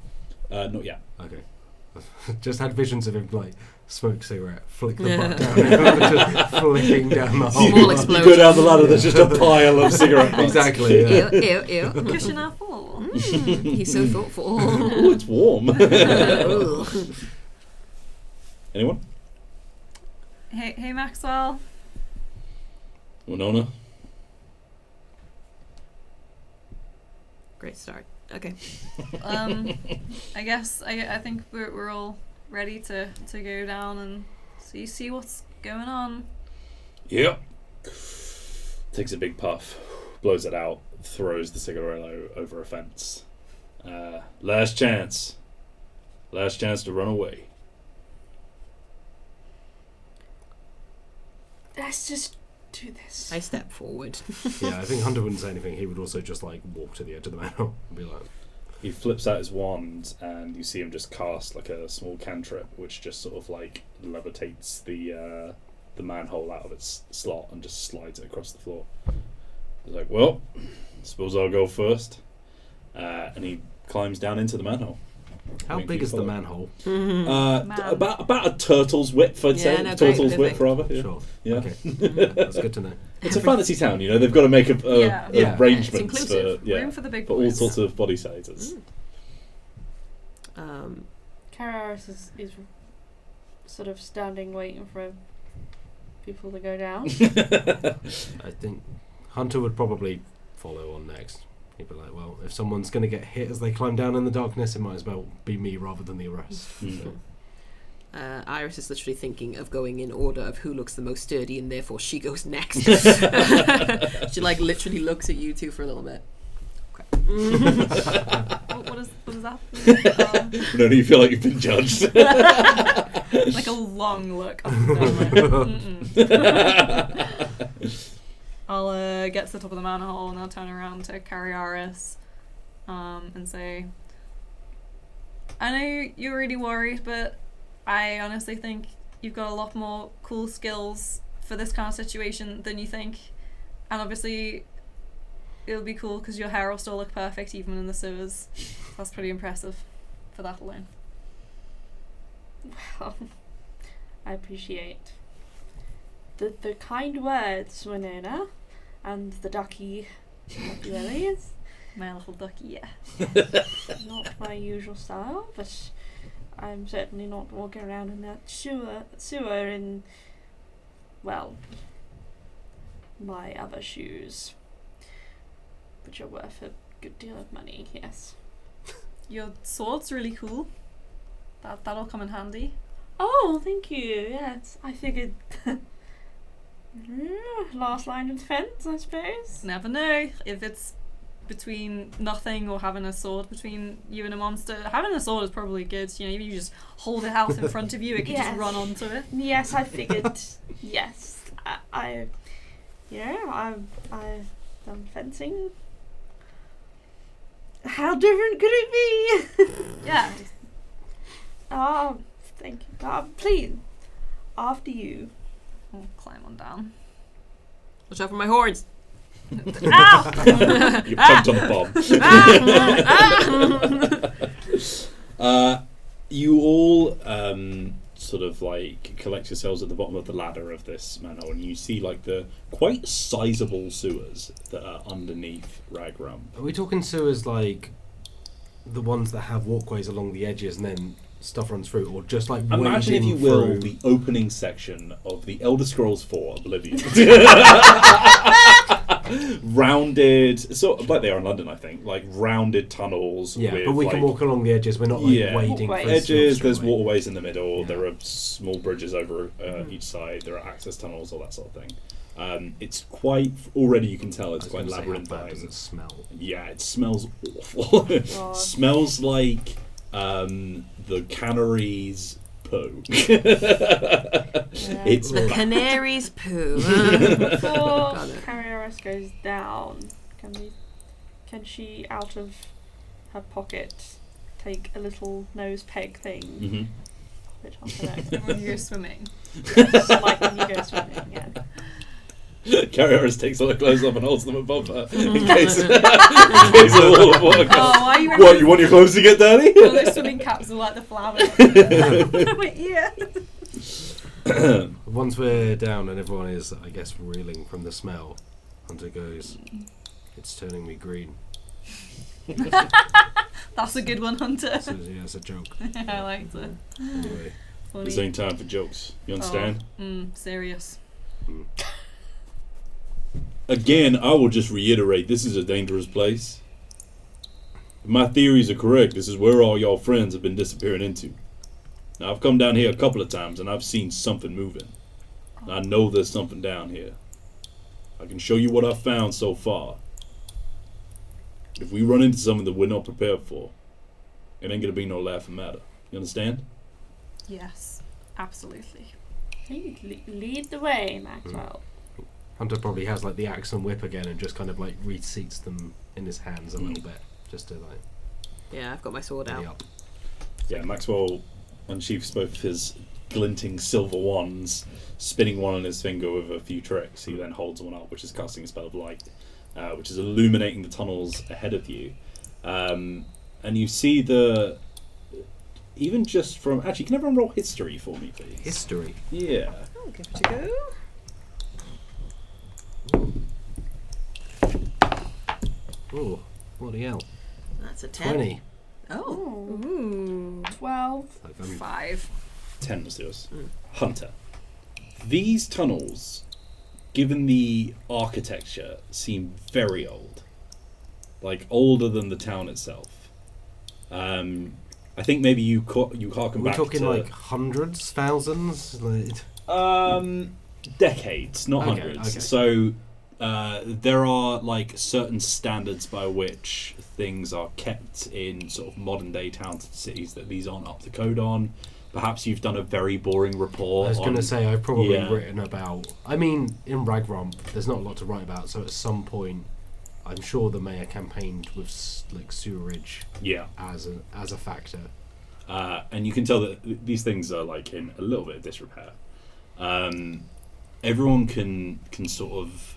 Not yet. Okay. Just had visions of him like smoke cigarette, flick the butt down, just flicking down the hole. Small You explosion. go down the ladder, there's just a pile of cigarette butts. Exactly. Yeah. Ew, ew, ew. Cushion our fall. He's so thoughtful. Oh, it's warm. Ooh. Anyone? Hey, Maxwell. Winona? Great start. Okay. I guess I think we're all ready to go down and see what's going on. Yep. Takes a big puff, blows it out, throws the cigarillo over a fence. Last chance to run away. Let's just do this. I step forward. Yeah, I think Hunter wouldn't say anything. He would also just like walk to the edge of the manhole and be like, He flips out his wand and you see him just cast like a small cantrip which just sort of like levitates the manhole out of its slot and just slides it across the floor. He's like, well, suppose I'll go first. And he climbs down into the manhole. how Waiting for big you is to the follow. manhole? Man. About a turtle's width, I'd say. no, Turtle's great, width, rather. Yeah. Sure. Yeah. Okay. That's good to know. It's a fantasy town, you know. They've got to make Yeah. arrangements It's inclusive. for Room for the big for all boys. sorts of body sizes. Caryaries is sort of standing waiting for people to go down. I think Hunter would probably follow on next. He'd be like, well, if someone's going to get hit as they climb down in the darkness, it might as well be me rather than the rest. Mm. Iris is literally thinking of going in order of who looks the most sturdy, and therefore she goes next. She like literally looks at you two for a little bit. What does that mean? No, you feel like you've been judged. Like a long look. Up and down, like, mm-mm. I'll get to the top of the manhole and I'll turn around to Caryaries and say, I know you're really worried, but I honestly think you've got a lot more cool skills for this kind of situation than you think. And obviously it'll be cool because your hair will still look perfect even in the sewers. That's pretty impressive for that alone. Well, I appreciate the kind words, Winona, and the ducky lilies. My little ducky, yeah. Not my usual style, but I'm certainly not walking around in that sewer in, well, my other shoes, which are worth a good deal of money, yes. Your sword's really cool. That'll come in handy. Oh, thank you, yes, I figured last line of defense, I suppose. Never know if it's between nothing or having a sword between you and a monster. Having a sword is probably good. You know, if you just hold it out in front of you, it can just Yes. run onto it. Yes, I figured. Yes, I've done fencing. How different could it be? Yeah. Oh, thank you. Please, after you. I'll climb on down. Watch out for my horns. Ow! You poked on the bomb. You all sort of like collect yourselves at the bottom of the ladder of this manor, and you see like the quite sizable sewers that are underneath Ragrump. Are we talking sewers like the ones that have walkways along the edges and then stuff runs through, or just like Imagine, if wading you will, through? the opening section of the Elder Scrolls 4 Oblivion. Rounded, sort of like they are in London, I think, like rounded tunnels. Yeah, with, but we like, can walk along the edges. We're not like Yeah. wading Walkways. through edges. There's straight away. waterways in the middle. Yeah. There are small bridges over each side. There are access tunnels, all that sort of thing. It's quite already. You can tell it's I was quite gonna say, how bad does labyrinthine. it smell? Yeah, it smells awful. God. Smells like the Caryaries poo. It's The bad. canary's poo. Before Got it. Caryaries goes down, can she out of her pocket take a little nose peg thing? Mhm. Which I don't know. When you go swimming. Yes, like when you go swimming, yeah. Caryaries takes all her clothes off and holds them above her in case of all of water comes. Oh, why are you wearing What, you want your clothes to get dirty? all those swimming caps are like the flowers? Yeah. Once we're down and everyone is, I guess, reeling from the smell, Hunter goes, "It's turning me green." That's a good one, Hunter. So, yeah, it's a joke. I liked it. Anyway, This ain't time for jokes. You understand? Serious. Again, I will just reiterate, this is a dangerous place. If my theories are correct, this is where all y'all friends have been disappearing into. Now, I've come down here a couple of times, and I've seen something moving. And I know there's something down here. I can show you what I've found so far. If we run into something that we're not prepared for, it ain't gonna be no laughing matter. You understand? Yes, absolutely. Lead the way, Maxwell. Hunter probably has like the axe and whip again and just kind of like reseats them in his hands a little bit, just to like Yeah, I've got my sword ready out. up. Yeah, Maxwell unsheaths both of his glinting silver wands, spinning one on his finger with a few tricks. He then holds one up, which is casting a spell of light, which is illuminating the tunnels ahead of you. And you see even just from... Actually, can everyone roll history for me, please? History. Yeah. I'll give it a go. Oh, bloody hell. That's a 10. 20. Oh. Ooh. Ooh. 12. Like, 5. 10 was yours. Mm. Hunter. These tunnels, given the architecture, seem very old. Like, older than the town itself. I think maybe you harken we're back talking to... like hundreds, thousands? Like, decades, not Okay, hundreds. okay. So there are like certain standards by which things are kept in sort of modern day towns and cities that these aren't up to code on. Perhaps you've done a very boring report. I was going on- to say, I've probably Yeah. written about... I mean, in Ragrump, there's not a lot to write about, so at some point, I'm sure the mayor campaigned with like sewerage Yeah. as a factor. And you can tell that these things are like in a little bit of disrepair. Everyone can sort of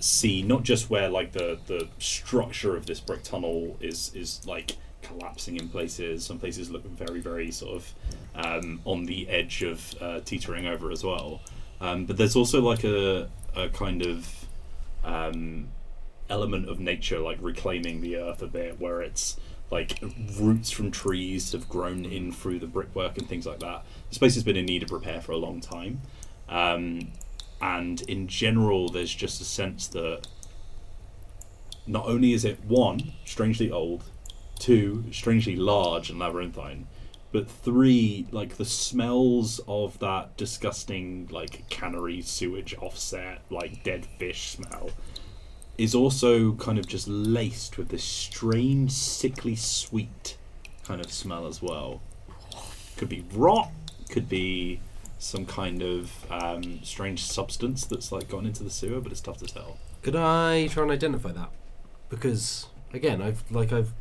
see not just where like the structure of this brick tunnel is like collapsing in places. Some places look very, very sort of on the edge of teetering over as well. But there's also like a kind of element of nature, like reclaiming the earth a bit, where it's like roots from trees have grown in through the brickwork and things like that. This place has been in need of repair for a long time. And in general, there's just a sense that not only is it, one, strangely old, two, strangely large and labyrinthine, but three, like the smells of that disgusting like cannery sewage offset, like dead fish smell, is also kind of just laced with this strange, sickly sweet kind of smell as well. Could be rot, could be some kind of strange substance that's like gone into the sewer, but it's tough to tell. Could I try and identify that? Because again, I've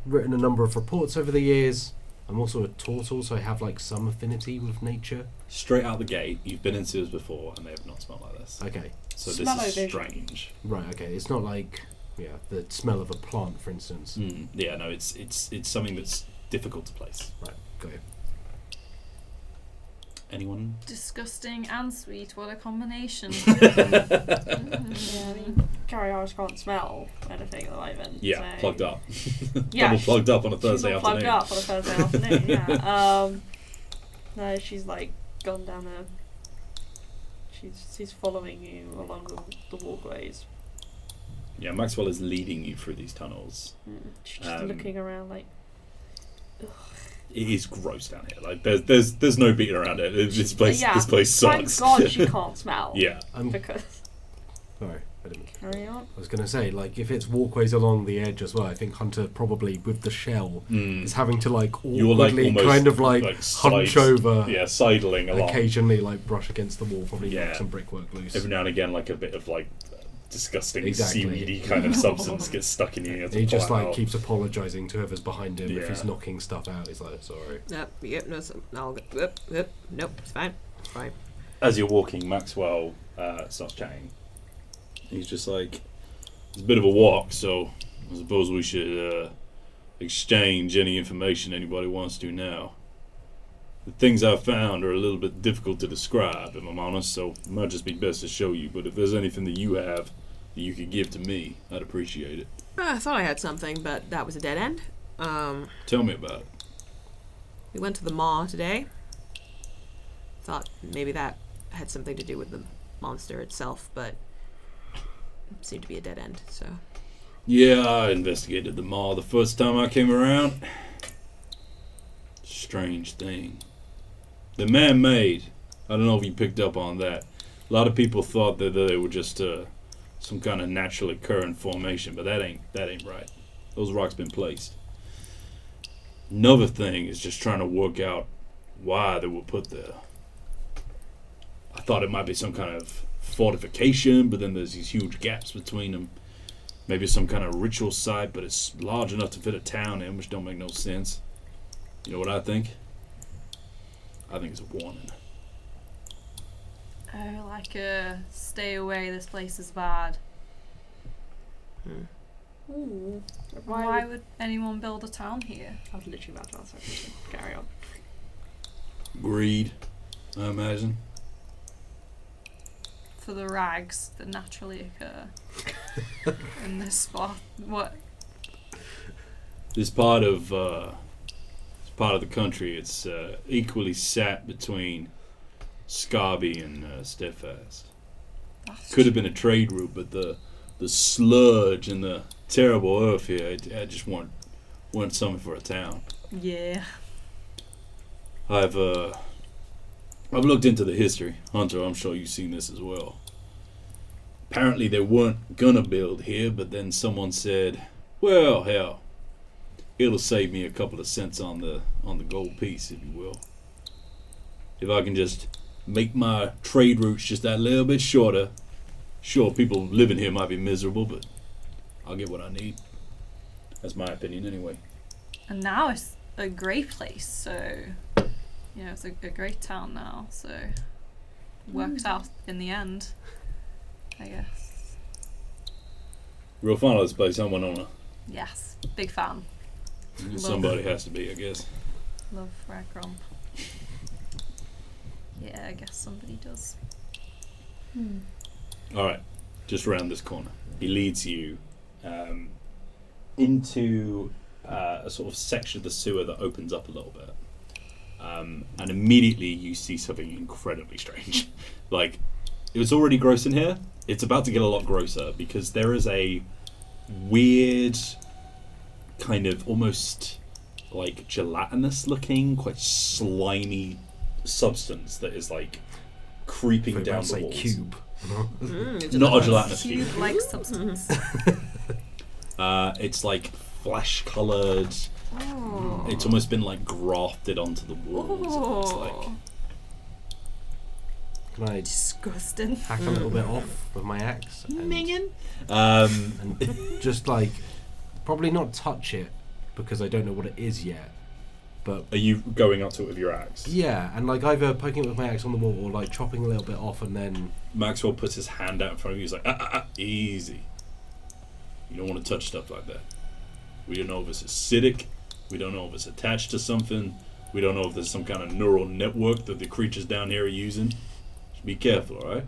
written a number of reports over the years. I'm also a turtle, so I have like some affinity with nature. Straight out the gate, you've been in sewers before, and they have not smelled like this. Okay. So this is Smell-o-vision. strange. Right. Okay. It's not like the smell of a plant, for instance. Yeah, no, it's something that's difficult to place. Right. Got you. Anyone? Disgusting and sweet. What a combination. Yeah, I mean, Caryaries can't smell anything at the moment. Yeah, so- plugged up. Yeah, Double plugged up on a she's Thursday all plugged afternoon. up on a Thursday afternoon. Yeah. No, she's like gone down a. She's following you along the walkways. Yeah, Maxwell is leading you through these tunnels. She's just looking around like. It is gross down here. Like there's no beating around it. This place sucks. Thank God she can't smell. Yeah. Because. Sorry, I didn't. Carry on. I was going to say, like, if it's walkways along the edge as well, I think Hunter probably, with the shell, is having to, like, You're, like, awkwardly almost, kind of, like slides- hunch over, Yeah, sidling along. occasionally, like, brush against the wall, probably Yeah. knock some brickwork loose. Every now and again, like a bit of like disgusting Exactly. seaweedy kind of substance gets stuck in you. You have to He pull just, it like, out. keeps apologising to whoever's behind him if Yeah. he's knocking stuff out. He's like, sorry. Yep, no, I'll go. Nope, it's fine. It's fine. As you're walking, Maxwell starts chatting. He's just like, it's a bit of a walk, so I suppose we should exchange any information anybody wants to now. The things I've found are a little bit difficult to describe, if I'm honest, so it might just be best to show you. But if there's anything that you have that you could give to me, I'd appreciate it. I thought I had something, but that was a dead end. Tell me about it. We went to the moor today. Thought maybe that had something to do with the monster itself, but it seemed to be a dead end, so. Yeah, I investigated the mall the first time I came around. Strange thing. They're man-made. I don't know if you picked up on that. A lot of people thought that they were just some kind of naturally occurring formation, but that ain't right. Those rocks been placed. Another thing is just trying to work out why they were put there. I thought it might be some kind of fortification, but then there's these huge gaps between them. Maybe some kind of ritual site, but it's large enough to fit a town in, which don't make no sense. You know what I think? I think it's a warning. Oh, like a stay away, this place is bad. Ooh. Why would anyone build a town here? I was literally about to answer that question. Carry on. Greed, I imagine. For the rags that naturally occur in this spot. What? This part of the country, it's equally sat between Scarby and Steadfast. Could have been a trade route, but the sludge and the terrible earth here, it just weren't something for a town. Yeah. I've looked into the history. Hunter, I'm sure you've seen this as well. Apparently they weren't gonna build here, but then someone said, well, hell, it'll save me a couple of cents on the gold piece, if you will. If I can just make my trade routes just that little bit shorter. Sure, people living here might be miserable, but I'll get what I need. That's my opinion anyway. And now it's a great place, so it's a great town now, so worked out in the end, I guess. Real fun of this place, huh, Winona? Yes, big fan. Somebody has to be, I guess. Love Ragrump. Yeah, I guess somebody does. Alright, just around this corner. He leads you into a sort of section of the sewer that opens up a little bit. And immediately you see something incredibly strange. Like, it was already gross in here. It's about to get a lot grosser because there is a weird kind of almost like gelatinous looking, quite slimy substance that is like creeping down the walls. Cube. Not a gelatinous cube. Cube-like substance. It's like flesh coloured. Oh. It's almost been like grafted onto the walls. It looks like. Can I Disgusting. hack a little bit off with my axe? And Minging. and just like Probably not touch it, because I don't know what it is yet. But Are you going up to it with your axe? yeah, and like either poking it with my axe on the wall or like chopping a little bit off and then... Maxwell puts his hand out in front of you. He's like, easy. You don't want to touch stuff like that. We don't know if it's acidic. We don't know if it's attached to something. We don't know if there's some kind of neural network that the creatures down here are using. Just be careful, alright?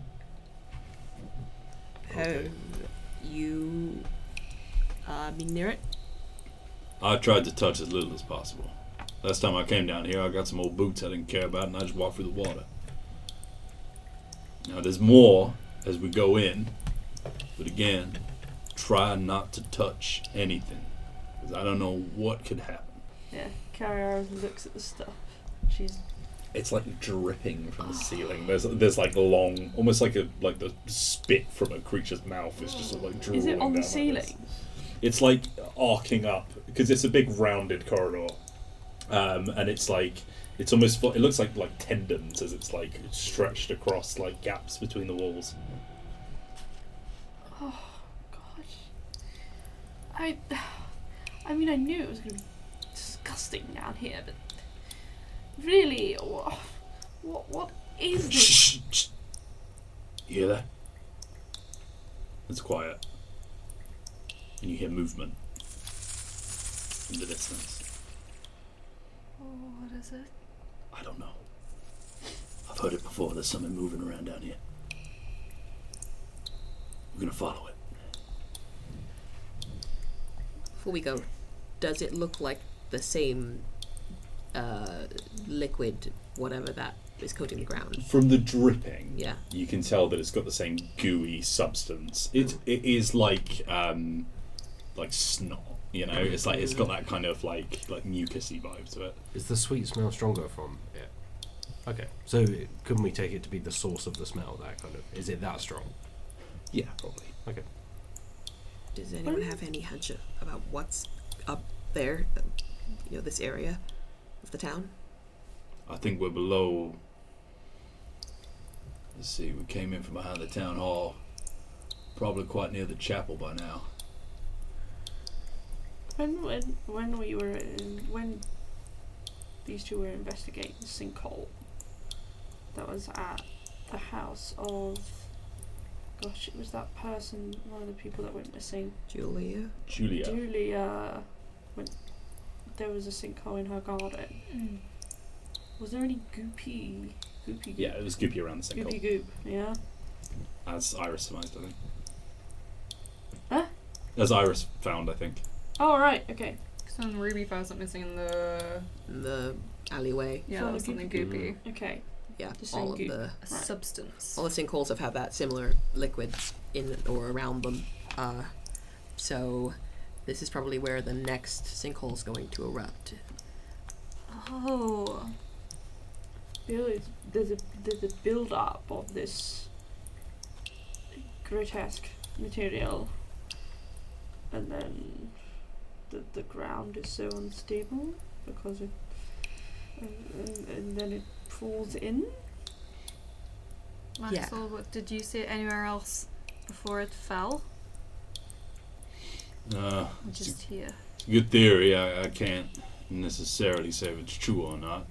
Have you been near it? I tried to touch as little as possible. Last time I came down here, I got some old boots I didn't care about, and I just walked through the water. Now, there's more as we go in, but again, try not to touch anything, because I don't know what could happen. Yeah, Caryaries looks at the stuff. She's It's like dripping from the ceiling. There's like long, almost like the spit from a creature's mouth is just like drooling Is it on down the like ceiling? this. It's like arcing up because it's a big rounded corridor, and it's like it's almost it looks like tendons as it's like stretched across like gaps between the walls. Oh gosh. I mean I knew it was gonna be disgusting down here, but really, what is this? Shh, shh. You hear that? It's quiet. And you hear movement in the distance. Oh, what is it? I don't know. I've heard it before. There's something moving around down here. We're gonna follow it. Before we go, does it look like the same liquid, whatever that is coating the ground? From the dripping, Yeah. you can tell that it's got the same gooey substance. It is like snot, you know. It's like it's got that kind of like mucusy vibe to it. Is the sweet smell stronger from it? Okay, so couldn't we take it to be the source of the smell? That kind of, is it that strong? Yeah, probably. Okay. Does anyone have any hunch about what's up there? This area of the town? I think we're below. Let's see. We came in from behind the town hall. Probably quite near the chapel by now. When these two were investigating the sinkhole that was at the house of, gosh, it was that person, one of the people that went missing. Julia? Julia. There was a sinkhole in her garden. Was there any goopy goop? Yeah, it was goopy around the sinkhole. Goopy goop, yeah. As Iris surmised, I think. Huh? As Iris found, I think. Oh, right, okay. So when Ruby found something missing in The alleyway. yeah, So there was the something goop- goopy. Okay. Yeah, The same all of goop. the A substance. all the sinkholes have had that similar liquids in or around them. So this is probably where the next sinkhole is going to erupt. Oh. Really, there's a build up of this grotesque material, and then the ground is so unstable because it, and then it falls in. Maxwell, what did you see it anywhere else before it fell? Or just here. It's a good theory. I can't necessarily say if it's true or not.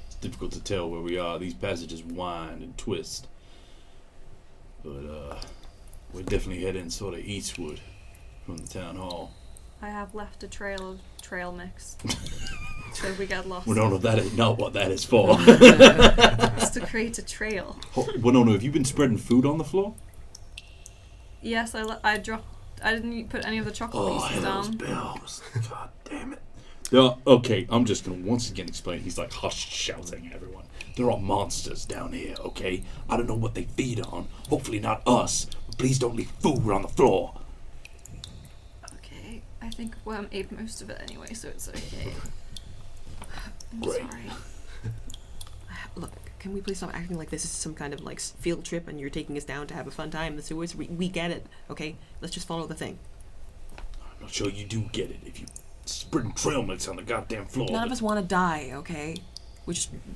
It's difficult to tell where we are. These passages wind and twist. But we're definitely heading sort of eastward from the town hall. I have left a trail of trail mix. So we get lost. Winona, that is not what that is for. It's to create a trail. Winona, have you been spreading food on the floor? Yes, I dropped. I didn't put any of the chocolate pieces those down. bells. God damn it. Okay, I'm just going to once again explain. He's like hushed shouting at everyone. There are monsters down here, okay? I don't know what they feed on. Hopefully not us. But please don't leave food on the floor. Okay, I think Worm ate most of it anyway, so it's okay. I'm Great. sorry. Look, can we please stop acting like this is some kind of like field trip and you're taking us down to have a fun time in the sewers? We get it, okay? Let's just follow the thing. I'm not sure you do get it if you spreading trail mix on the goddamn floor. None of us want to die, okay?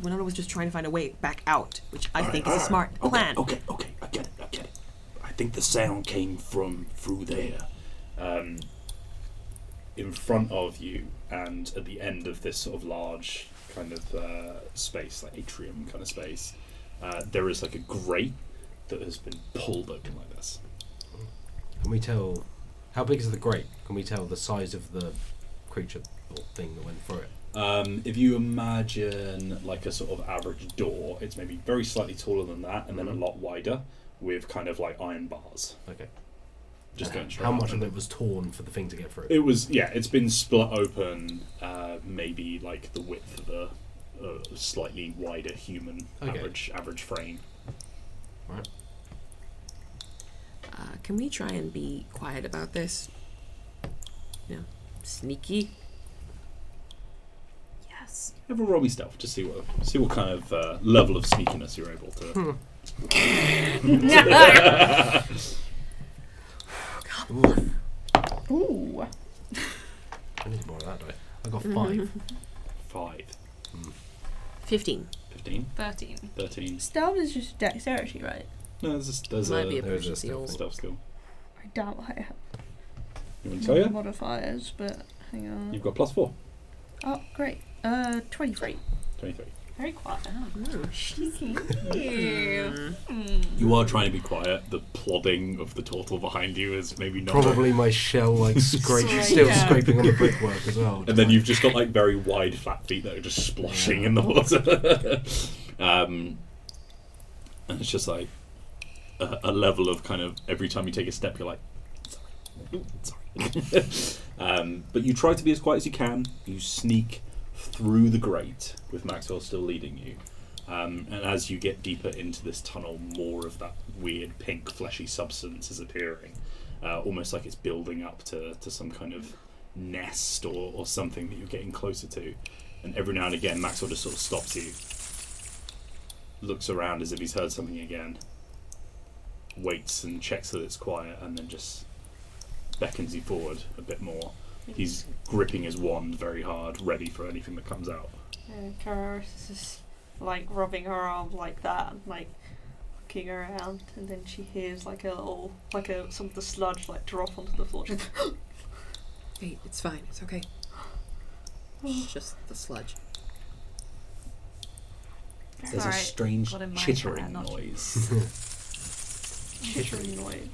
Winona was just trying to find a way back out, which I think is a smart plan. Okay, I get it. I think the sound came from through there. in front of you, and at the end of this sort of large kind of space, like atrium kind of space, there is like a grate that has been pulled open like this. Can we tell how big is the grate? Can we tell the size of the creature or thing that went through it? If you imagine like a sort of average door, it's maybe very slightly taller than that, and then a lot wider, with kind of like iron bars. Okay. Just going straight. How up. much of it was torn for the thing to get through? It was, it's been split open, maybe like the width of a slightly wider human average frame. Right. Can we try and be quiet about this? Sneaky. Yes. Everyone roll me stealth to see what kind of level of sneakiness you're able to. Ooh. I need more of that die. I got 5. 5. 15. 15. 13. 13. Stealth is just dexterity, right? No, there's Might be a there's a proficiency stealth roll. stealth skill. I doubt I have You want to tell you? modifiers, but hang on. You've got +4. Oh, great. 23. 23. Very quiet. You are trying to be quiet. The plodding of the turtle behind you is maybe not. Probably my shell like still scraping on the brickwork as well. And then you've just got like very wide flat feet that are just splashing in the water. And it's just like a level of kind of every time you take a step, you're like, sorry. But you try to be as quiet as you can. You sneak through the grate with Maxwell still leading you. And as you get deeper into this tunnel, more of that weird pink fleshy substance is appearing. Almost like it's building up to some kind of nest or something that you're getting closer to. And every now and again, Maxwell just sort of stops you, looks around as if he's heard something again, waits and checks that it's quiet, and then just beckons you forward a bit more. He's gripping his wand very hard, ready for anything that comes out. Caryaries is just like rubbing her arm like that, and like looking around, and then she hears like some of the sludge like drop onto the floor. Hey, it's fine. It's okay. It's just the sludge. There's a strange chittering noise. Chittering noise.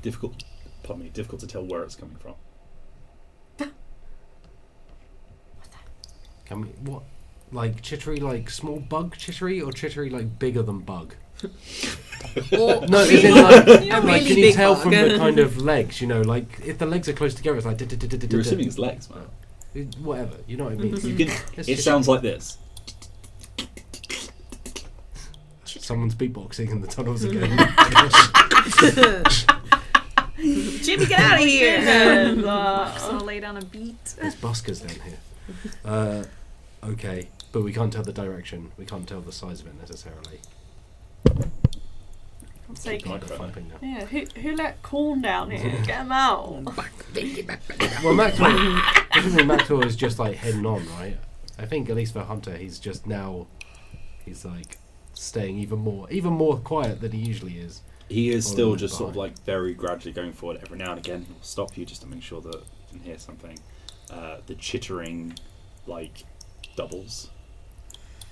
difficult to tell where it's coming from. Can we, what? Like chittery, like small bug chittery, or chittery like bigger than bug? Or No, as in like, a like really can you big tell bug. from the kind of legs? You know, like if the legs are close together, it's like You're assuming it's legs, man. whatever. You know what I mean? You can. It's It just- sounds like this. Someone's beatboxing in the tunnels again. Jimmy, get out of here! So lay down a beat. There's buskers down here. Okay, but we can't tell the direction. We can't tell the size of it necessarily. It's like, Like that. Thumping now. yeah, who let corn down here? Get him out. Well, Maxwell is just like heading on, right? I think at least for Hunter, he's just now, he's like staying even more quiet than he usually is. He is Following still it just sort of behind. like very gradually going forward. Every now and again, he'll stop you just to make sure that you can hear something. The chittering, like, doubles,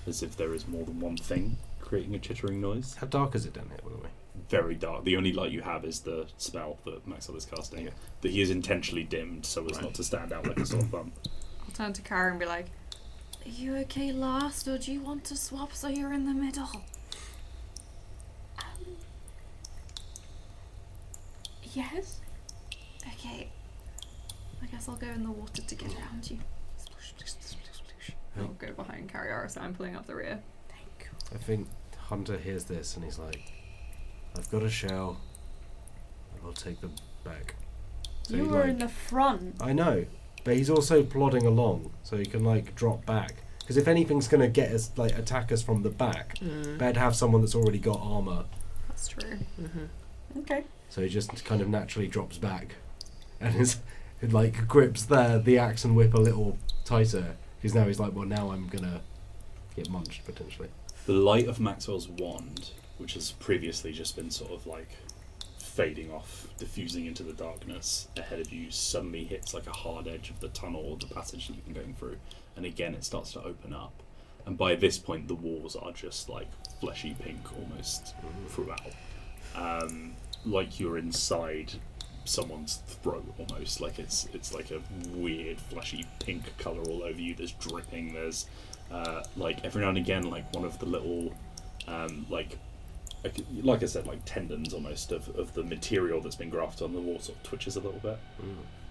as if there is more than one thing creating a chittering noise. How dark is it down here, by the way? Very dark. The only light you have is the spell that Maxwell is casting. Okay. That he is intentionally dimmed so as not to stand out like a sore thumb. I'll turn to Kara and be like, Are you okay last, or do you want to swap so you're in the middle? Yes. Okay. I guess I'll go in the water to get around you. I'll go behind Caryaries, so I'm pulling up the rear. I think Hunter hears this and he's like, I've got a shell. I'll take them back. So You he, were like- in the front. I know, but he's also plodding along, so he can like drop back. Because if anything's gonna get us, like attack us from the back, better have someone that's already got armor. That's true. Okay. So he just kind of naturally drops back, and it like grips the axe and whip a little tighter. Because now he's like, well, now I'm gonna get munched potentially. The light of Maxwell's wand, which has previously just been sort of like fading off, diffusing into the darkness ahead of you, suddenly hits like a hard edge of the tunnel or the passage that you've been going through, and again it starts to open up. And by this point, the walls are just like fleshy pink almost throughout, like you're inside someone's throat almost. Like it's like a weird fleshy pink color all over you. There's dripping. There's like every now and again, like one of the little like I said, like tendons almost of the material that's been grafted on the wall sort of twitches a little bit,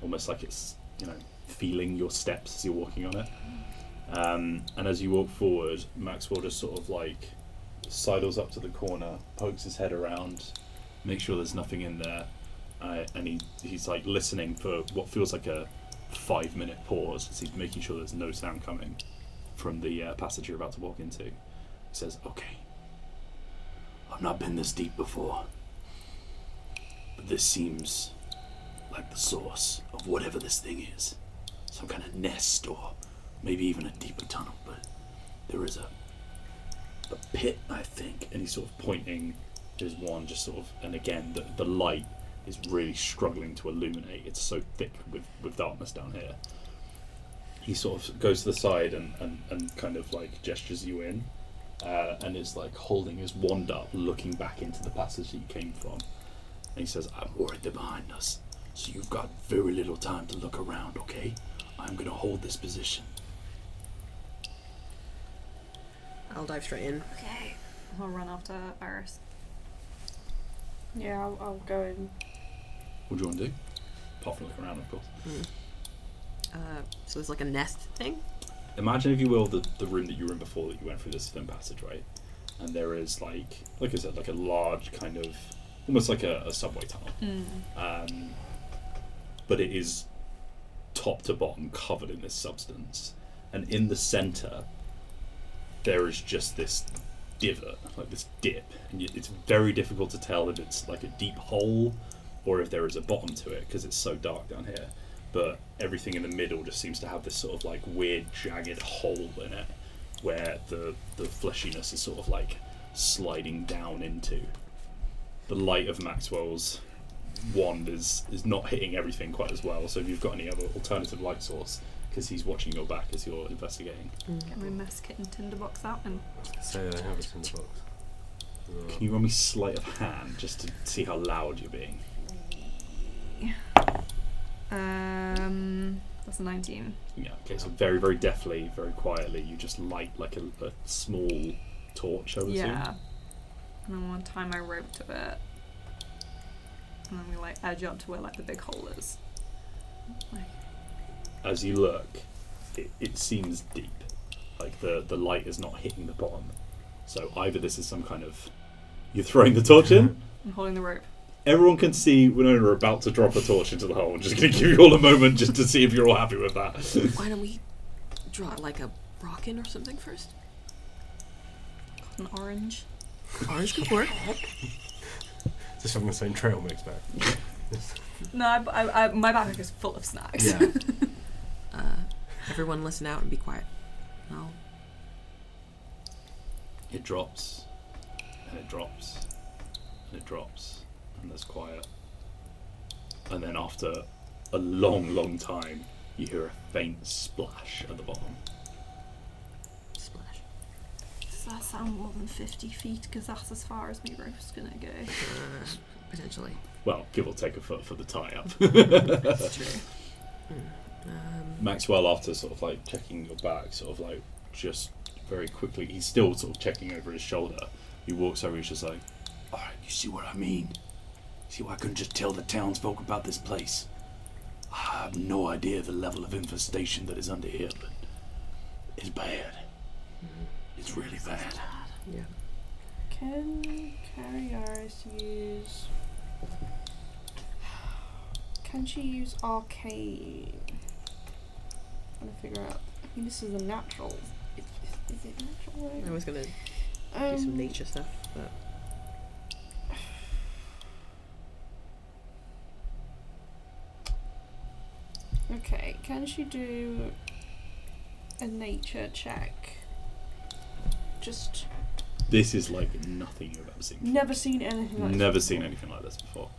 almost like it's, you know, feeling your steps as you're walking on it. And as you walk forward, Maxwell just sort of like sidles up to the corner, pokes his head around, makes sure there's nothing in there, and he's like listening for what feels like a 5-minute pause as he's making sure there's no sound coming from the passage you're about to walk into. He says, "Okay, I've not been this deep before, but this seems like the source of whatever this thing is. Some kind of nest, or maybe even a deeper tunnel, but there is a pit, I think." and he's sort of pointing his wand, just sort of, and again the light is really struggling to illuminate. It's so thick with darkness down here. He sort of goes to the side and kind of like gestures you in, and is like holding his wand up, looking back into the passage that you came from. And he says, "I'm worried they're behind us, so you've got very little time to look around, okay? I'm gonna hold this position." I'll dive straight in. Okay. I'll run after Iris. Yeah, I'll go in. what do you want to do? Apart from look around, of course. So there's like a nest thing? Imagine, if you will, the room that you were in before that you went through this thin passage, right? And there is like I said, like a large kind of, almost like a subway tunnel. But it is top to bottom covered in this substance. And in the center, there is just this divot, like this dip. And it's very difficult to tell if it's like a deep hole or if there is a bottom to it, because it's so dark down here. But everything in the middle just seems to have this sort of like weird jagged hole in it where the fleshiness is sort of like sliding down into. The light of Maxwell's wand is not hitting everything quite as well, so if you've got any other alternative light source, because he's watching your back as you're investigating. Get my mess kit and tinderbox out and So I have a tinderbox. Can you roll me sleight of hand just to see how loud you're being? that's a 19. Yeah, okay, so very, very deftly, very quietly, you just light like a small torch, I would assume. Yeah. And I'm gonna tie my rope to it. And I'm gonna like edge up to where like the big hole is. Like, As you look, it seems deep. Like the light is not hitting the bottom. So either this is some kind of... You're throwing the torch in? I'm holding the rope. Everyone can see Winona about to drop a torch into the hole. I'm just going to give you all a moment just to see if you're all happy with that. Why don't we draw like a rock in or something first? An orange. Orange could work. Just from the same trail mix back. No, I my backpack is full of snacks. Yeah. Everyone listen out and be quiet. No. It drops, and it drops, and it drops, and there's quiet. And then after a long, long time, you hear a faint splash at the bottom. Splash. Does that sound more than 50 feet? Because that's as far as my rope's gonna go. Potentially. Well, give or take a foot for the tie-up. That's true. Maxwell, after sort of like checking your back, sort of like just very quickly, he's still sort of checking over his shoulder. He walks over, he's just like, Alright, you see what I mean? See why I couldn't just tell the townsfolk about this place? I have no idea the level of infestation that is under here, but it's bad. It's really bad. Yeah. Can Caryaries use... Can she use arcane? Trying to figure out. I mean, this is a natural. Is it natural? Right? I was gonna do some nature stuff, but Okay, can she do a nature check? this is like nothing you've ever seen before. Never seen anything like this. Never seen anything like this before.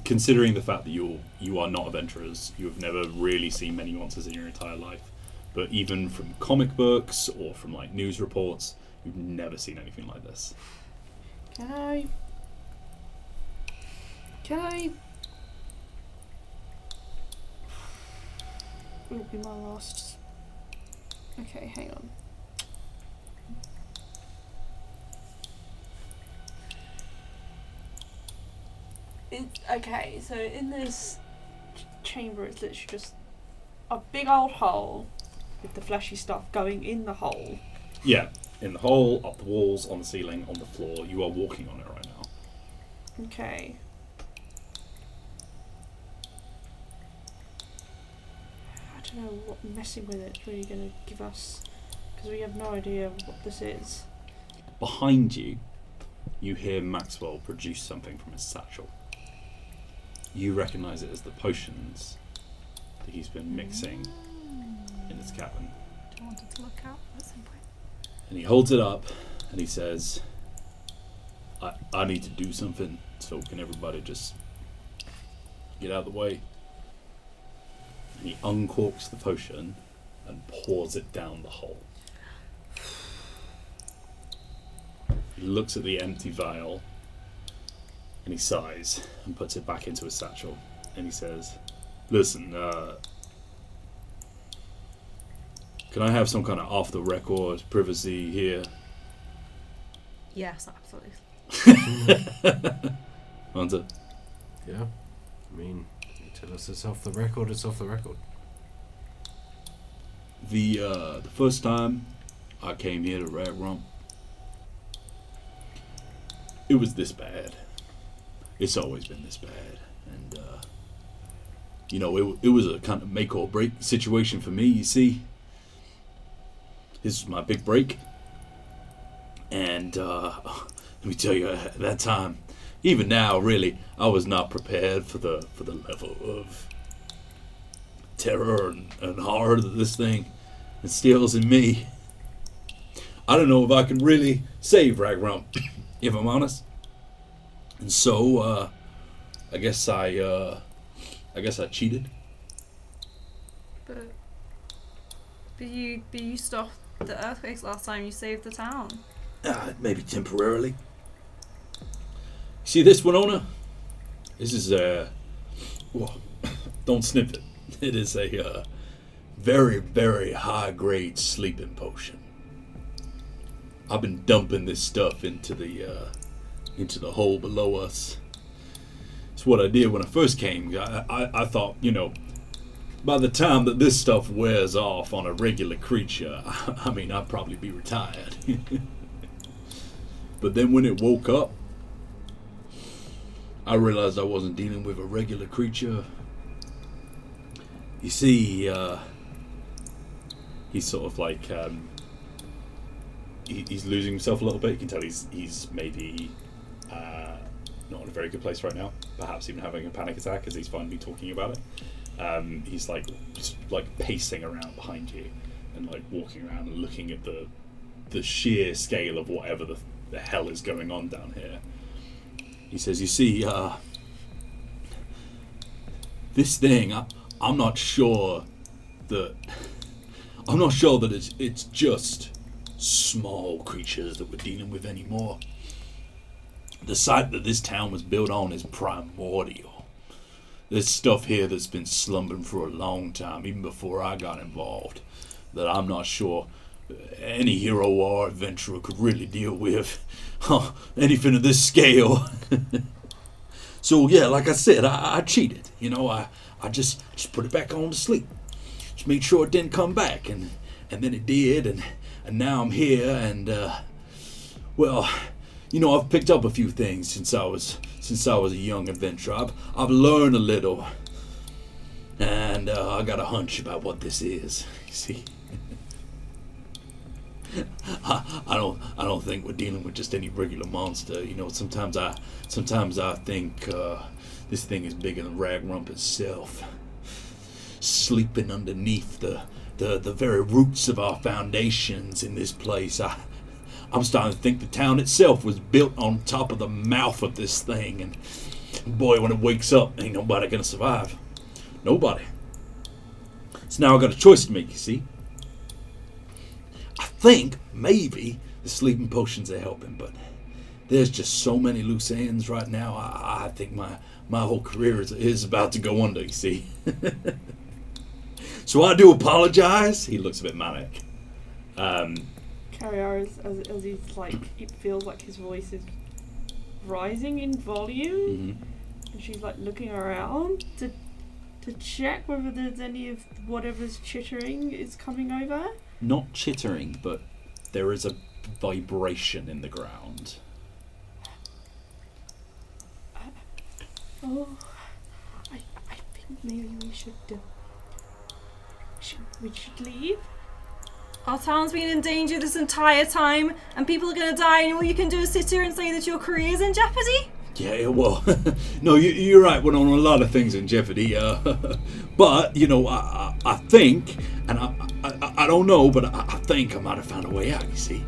considering the fact that you are not adventurers, you have never really seen many monsters in your entire life. But even from comic books or from like news reports, you've never seen anything like this. Can I? Will be my last. Okay, hang on. Okay, so in this chamber, it's literally just a big old hole with the fleshy stuff going in the hole. Yeah, in the hole, up the walls, on the ceiling, on the floor. You are walking on it right now. Okay. I don't know what messing with it's really going to give us, because we have no idea what this is. Behind you, you hear Maxwell produce something from his satchel. You recognise it as the potions that he's been mixing in his cabin. I wanted to look out at some point. And he holds it up and he says, I need to do something, so can everybody just get out of the way? And he uncorks the potion and pours it down the hole. He looks at the empty vial and he sighs and puts it back into his satchel. And he says, listen, can I have some kind of off-the-record privacy here? Yes, absolutely. Hunter? Yeah. I mean, you tell us it's off the record, it's off the record. The first time I came here to Ragrump, it was this bad. It's always been this bad. And, you know, it was a kind of make or break situation for me, you see. This was my big break. And, let me tell you, at that time, even now, really, I was not prepared for the level of terror and horror that this thing instills in me. I don't know if I can really save Ragrump, if I'm honest. And so, I guess I cheated. But you stopped the earthquakes last time. You saved the town. Maybe temporarily. See this, Winona? This is well, don't sniff it. It is a very, very high-grade sleeping potion. I've been dumping this stuff into the hole below us. It's what I did when I first came. I thought, you know, by the time that this stuff wears off on a regular creature, I mean, I'd probably be retired. But then when it woke up, I realized I wasn't dealing with a regular creature. You see, he's sort of like, he's losing himself a little bit. You can tell he's maybe not in a very good place right now. Perhaps even having a panic attack as he's finally talking about it. He's like pacing around behind you and like walking around and looking at the sheer scale of whatever the hell is going on down here. He says, you see, this thing, I'm not sure that it's just small creatures that we're dealing with anymore. The site that this town was built on is primordial. There's stuff here that's been slumbering for a long time, even before I got involved, that I'm not sure any hero or adventurer could really deal with. Anything of this scale. So yeah, like I said, I cheated. You know, I just put it back on to sleep. Just made sure it didn't come back, and then it did, and now I'm here, and well, you know, I've picked up a few things since I was a young adventurer. I've learned a little, and I got a hunch about what this is. You see. I don't think we're dealing with just any regular monster. You know, sometimes I think this thing is bigger than Ragrump itself, sleeping underneath the very roots of our foundations in this place. I'm starting to think the town itself was built on top of the mouth of this thing, and Boy, when it wakes up, ain't nobody gonna survive. Nobody. So now I got a choice to make, you see. I think maybe the sleeping potions are helping, but there's just so many loose ends right now. I think my whole career is about to go under, you see. So I do apologize. He looks a bit manic. Caryaries, as he's like, it feels like his voice is rising in volume, and she's like looking around to check whether there's any of whatever's chittering is coming over. Not chittering, but there is a vibration in the ground. Oh, I think maybe we should leave. Our town's been in danger this entire time, and people are gonna die, and all you can do is sit here and say that your career's in jeopardy? Yeah, well, no, you're right. We're on a lot of things in jeopardy. But, you know, I think, and I don't know, but I think I might have found a way out, you see.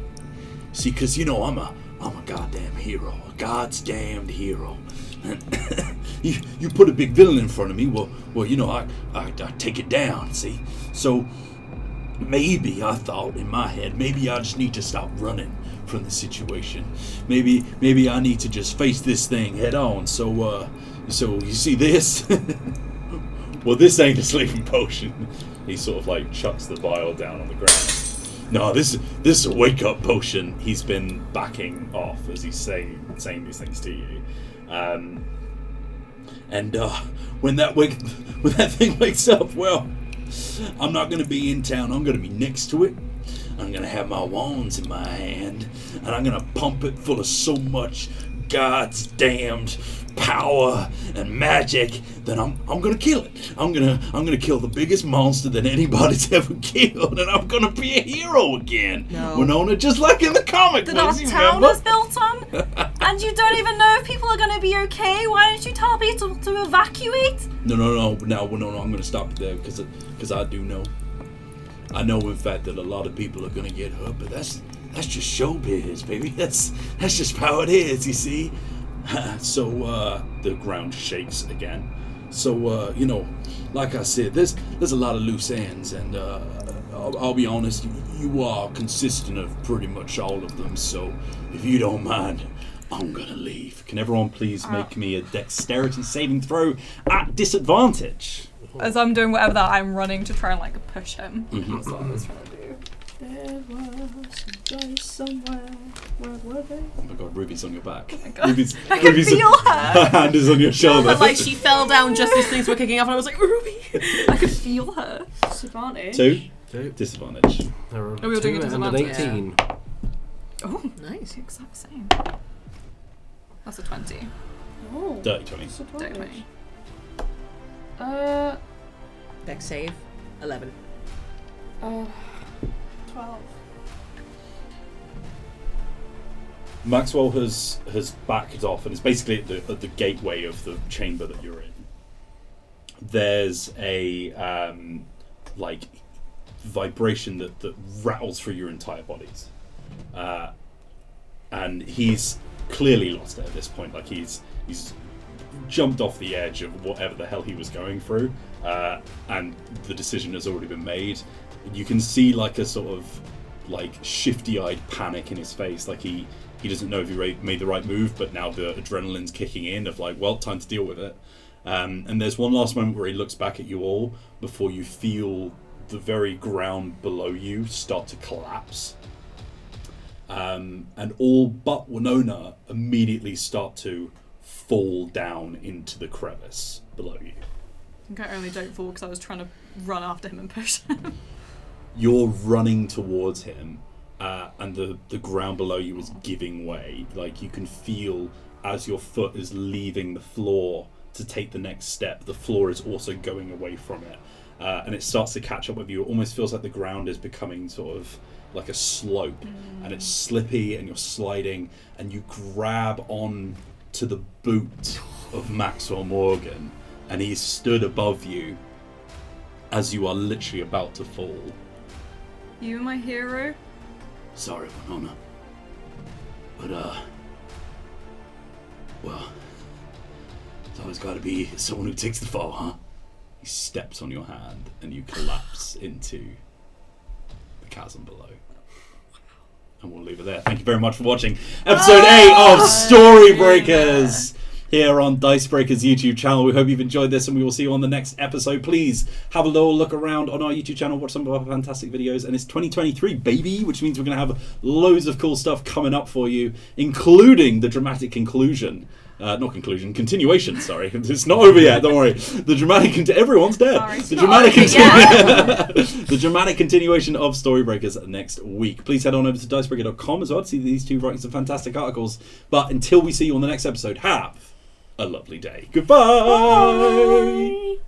See, because, you know, I'm a goddamn hero. A God's damned hero. You put a big villain in front of me, well, you know, I take it down, see? So maybe I thought in my head, maybe I just need to stop running from the situation. Maybe I need to just face this thing head on. So you see this? Well, this ain't a sleeping potion. He sort of like chucks the vial down on the ground. No, this is a wake up potion. He's been backing off as he's saying these things to you. When that thing wakes up, well, I'm not going to be in town. I'm going to be next to it. I'm going to have my wands in my hand, and I'm going to pump it full of so much God's damned power and magic that I'm going to kill it. I'm going to kill the biggest monster that anybody's ever killed, and I'm going to be a hero again. No. Winona, just like in the comic That books, our you town remember? is built on? And you don't even know if people are gonna be okay? Why don't you tell people to evacuate? No. Now, Winona, I'm going to stop you there because I do know. I know, in fact, that a lot of people are going to get hurt, but that's just showbiz, baby. That's just how it is, you see. So the ground shakes again. So you know, like I said, there's a lot of loose ends, and I'll be honest, you are consistent of pretty much all of them. So if you don't mind, I'm gonna leave. Can everyone please make me a dexterity saving throw at disadvantage? As I'm doing whatever that, I'm running to try and like push him. That's what I was trying to do. There was some dice somewhere. Where were they? Oh my god, Ruby's on your back. Oh my God. Ruby's, I can feel her. her hand is on your shoulder. But like she fell down just as things were kicking off, and I was like, Ruby. I could feel her. Disadvantage. 2 disadvantage. There are we were doing a 2 and an disadvantage. 18. Oh, Nice. the exact same. That's a 20. Oh. Dirty 20. Disadvantage. Dex save 11. 12. Maxwell has backed off and is basically at the gateway of the chamber that you're in. There's a like vibration that rattles through your entire bodies, and he's clearly lost it at this point. Like he's jumped off the edge of whatever the hell he was going through, and the decision has already been made. You can see like a sort of like shifty-eyed panic in his face, like he doesn't know if he made the right move, but now the adrenaline's kicking in of like, well, time to deal with it. And there's one last moment where he looks back at you all before you feel the very ground below you start to collapse. And all but Winona immediately start to fall down into the crevice below you. I think I only don't fall because I was trying to run after him and push him. You're running towards him, and the ground below you is giving way. Like you can feel as your foot is leaving the floor to take the next step, the floor is also going away from it. And it starts to catch up with you. It almost feels like the ground is becoming sort of like a slope, and it's slippy and you're sliding, and you grab on to the boot of Maxwell Morgan, and he's stood above you as you are literally about to fall. You my hero? Sorry, Winona. But, well, It's always got to be someone who takes the fall, huh? He steps on your hand and you collapse into the chasm below. And we'll leave it there. Thank you very much for watching episode 8 of Storybreakers here on Dicebreaker's YouTube channel. We hope you've enjoyed this and we will see you on the next episode. Please have a little look around on our YouTube channel, watch some of our fantastic videos. And it's 2023, baby, which means we're going to have loads of cool stuff coming up for you, including the dramatic continuation, sorry. It's not over yet, don't worry. The dramatic everyone's dead. Sorry, The dramatic continuation of Storybreakers next week. Please head on over to dicebreaker.com as well to see these two writing some fantastic articles. But until we see you on the next episode, have a lovely day. Goodbye. Bye.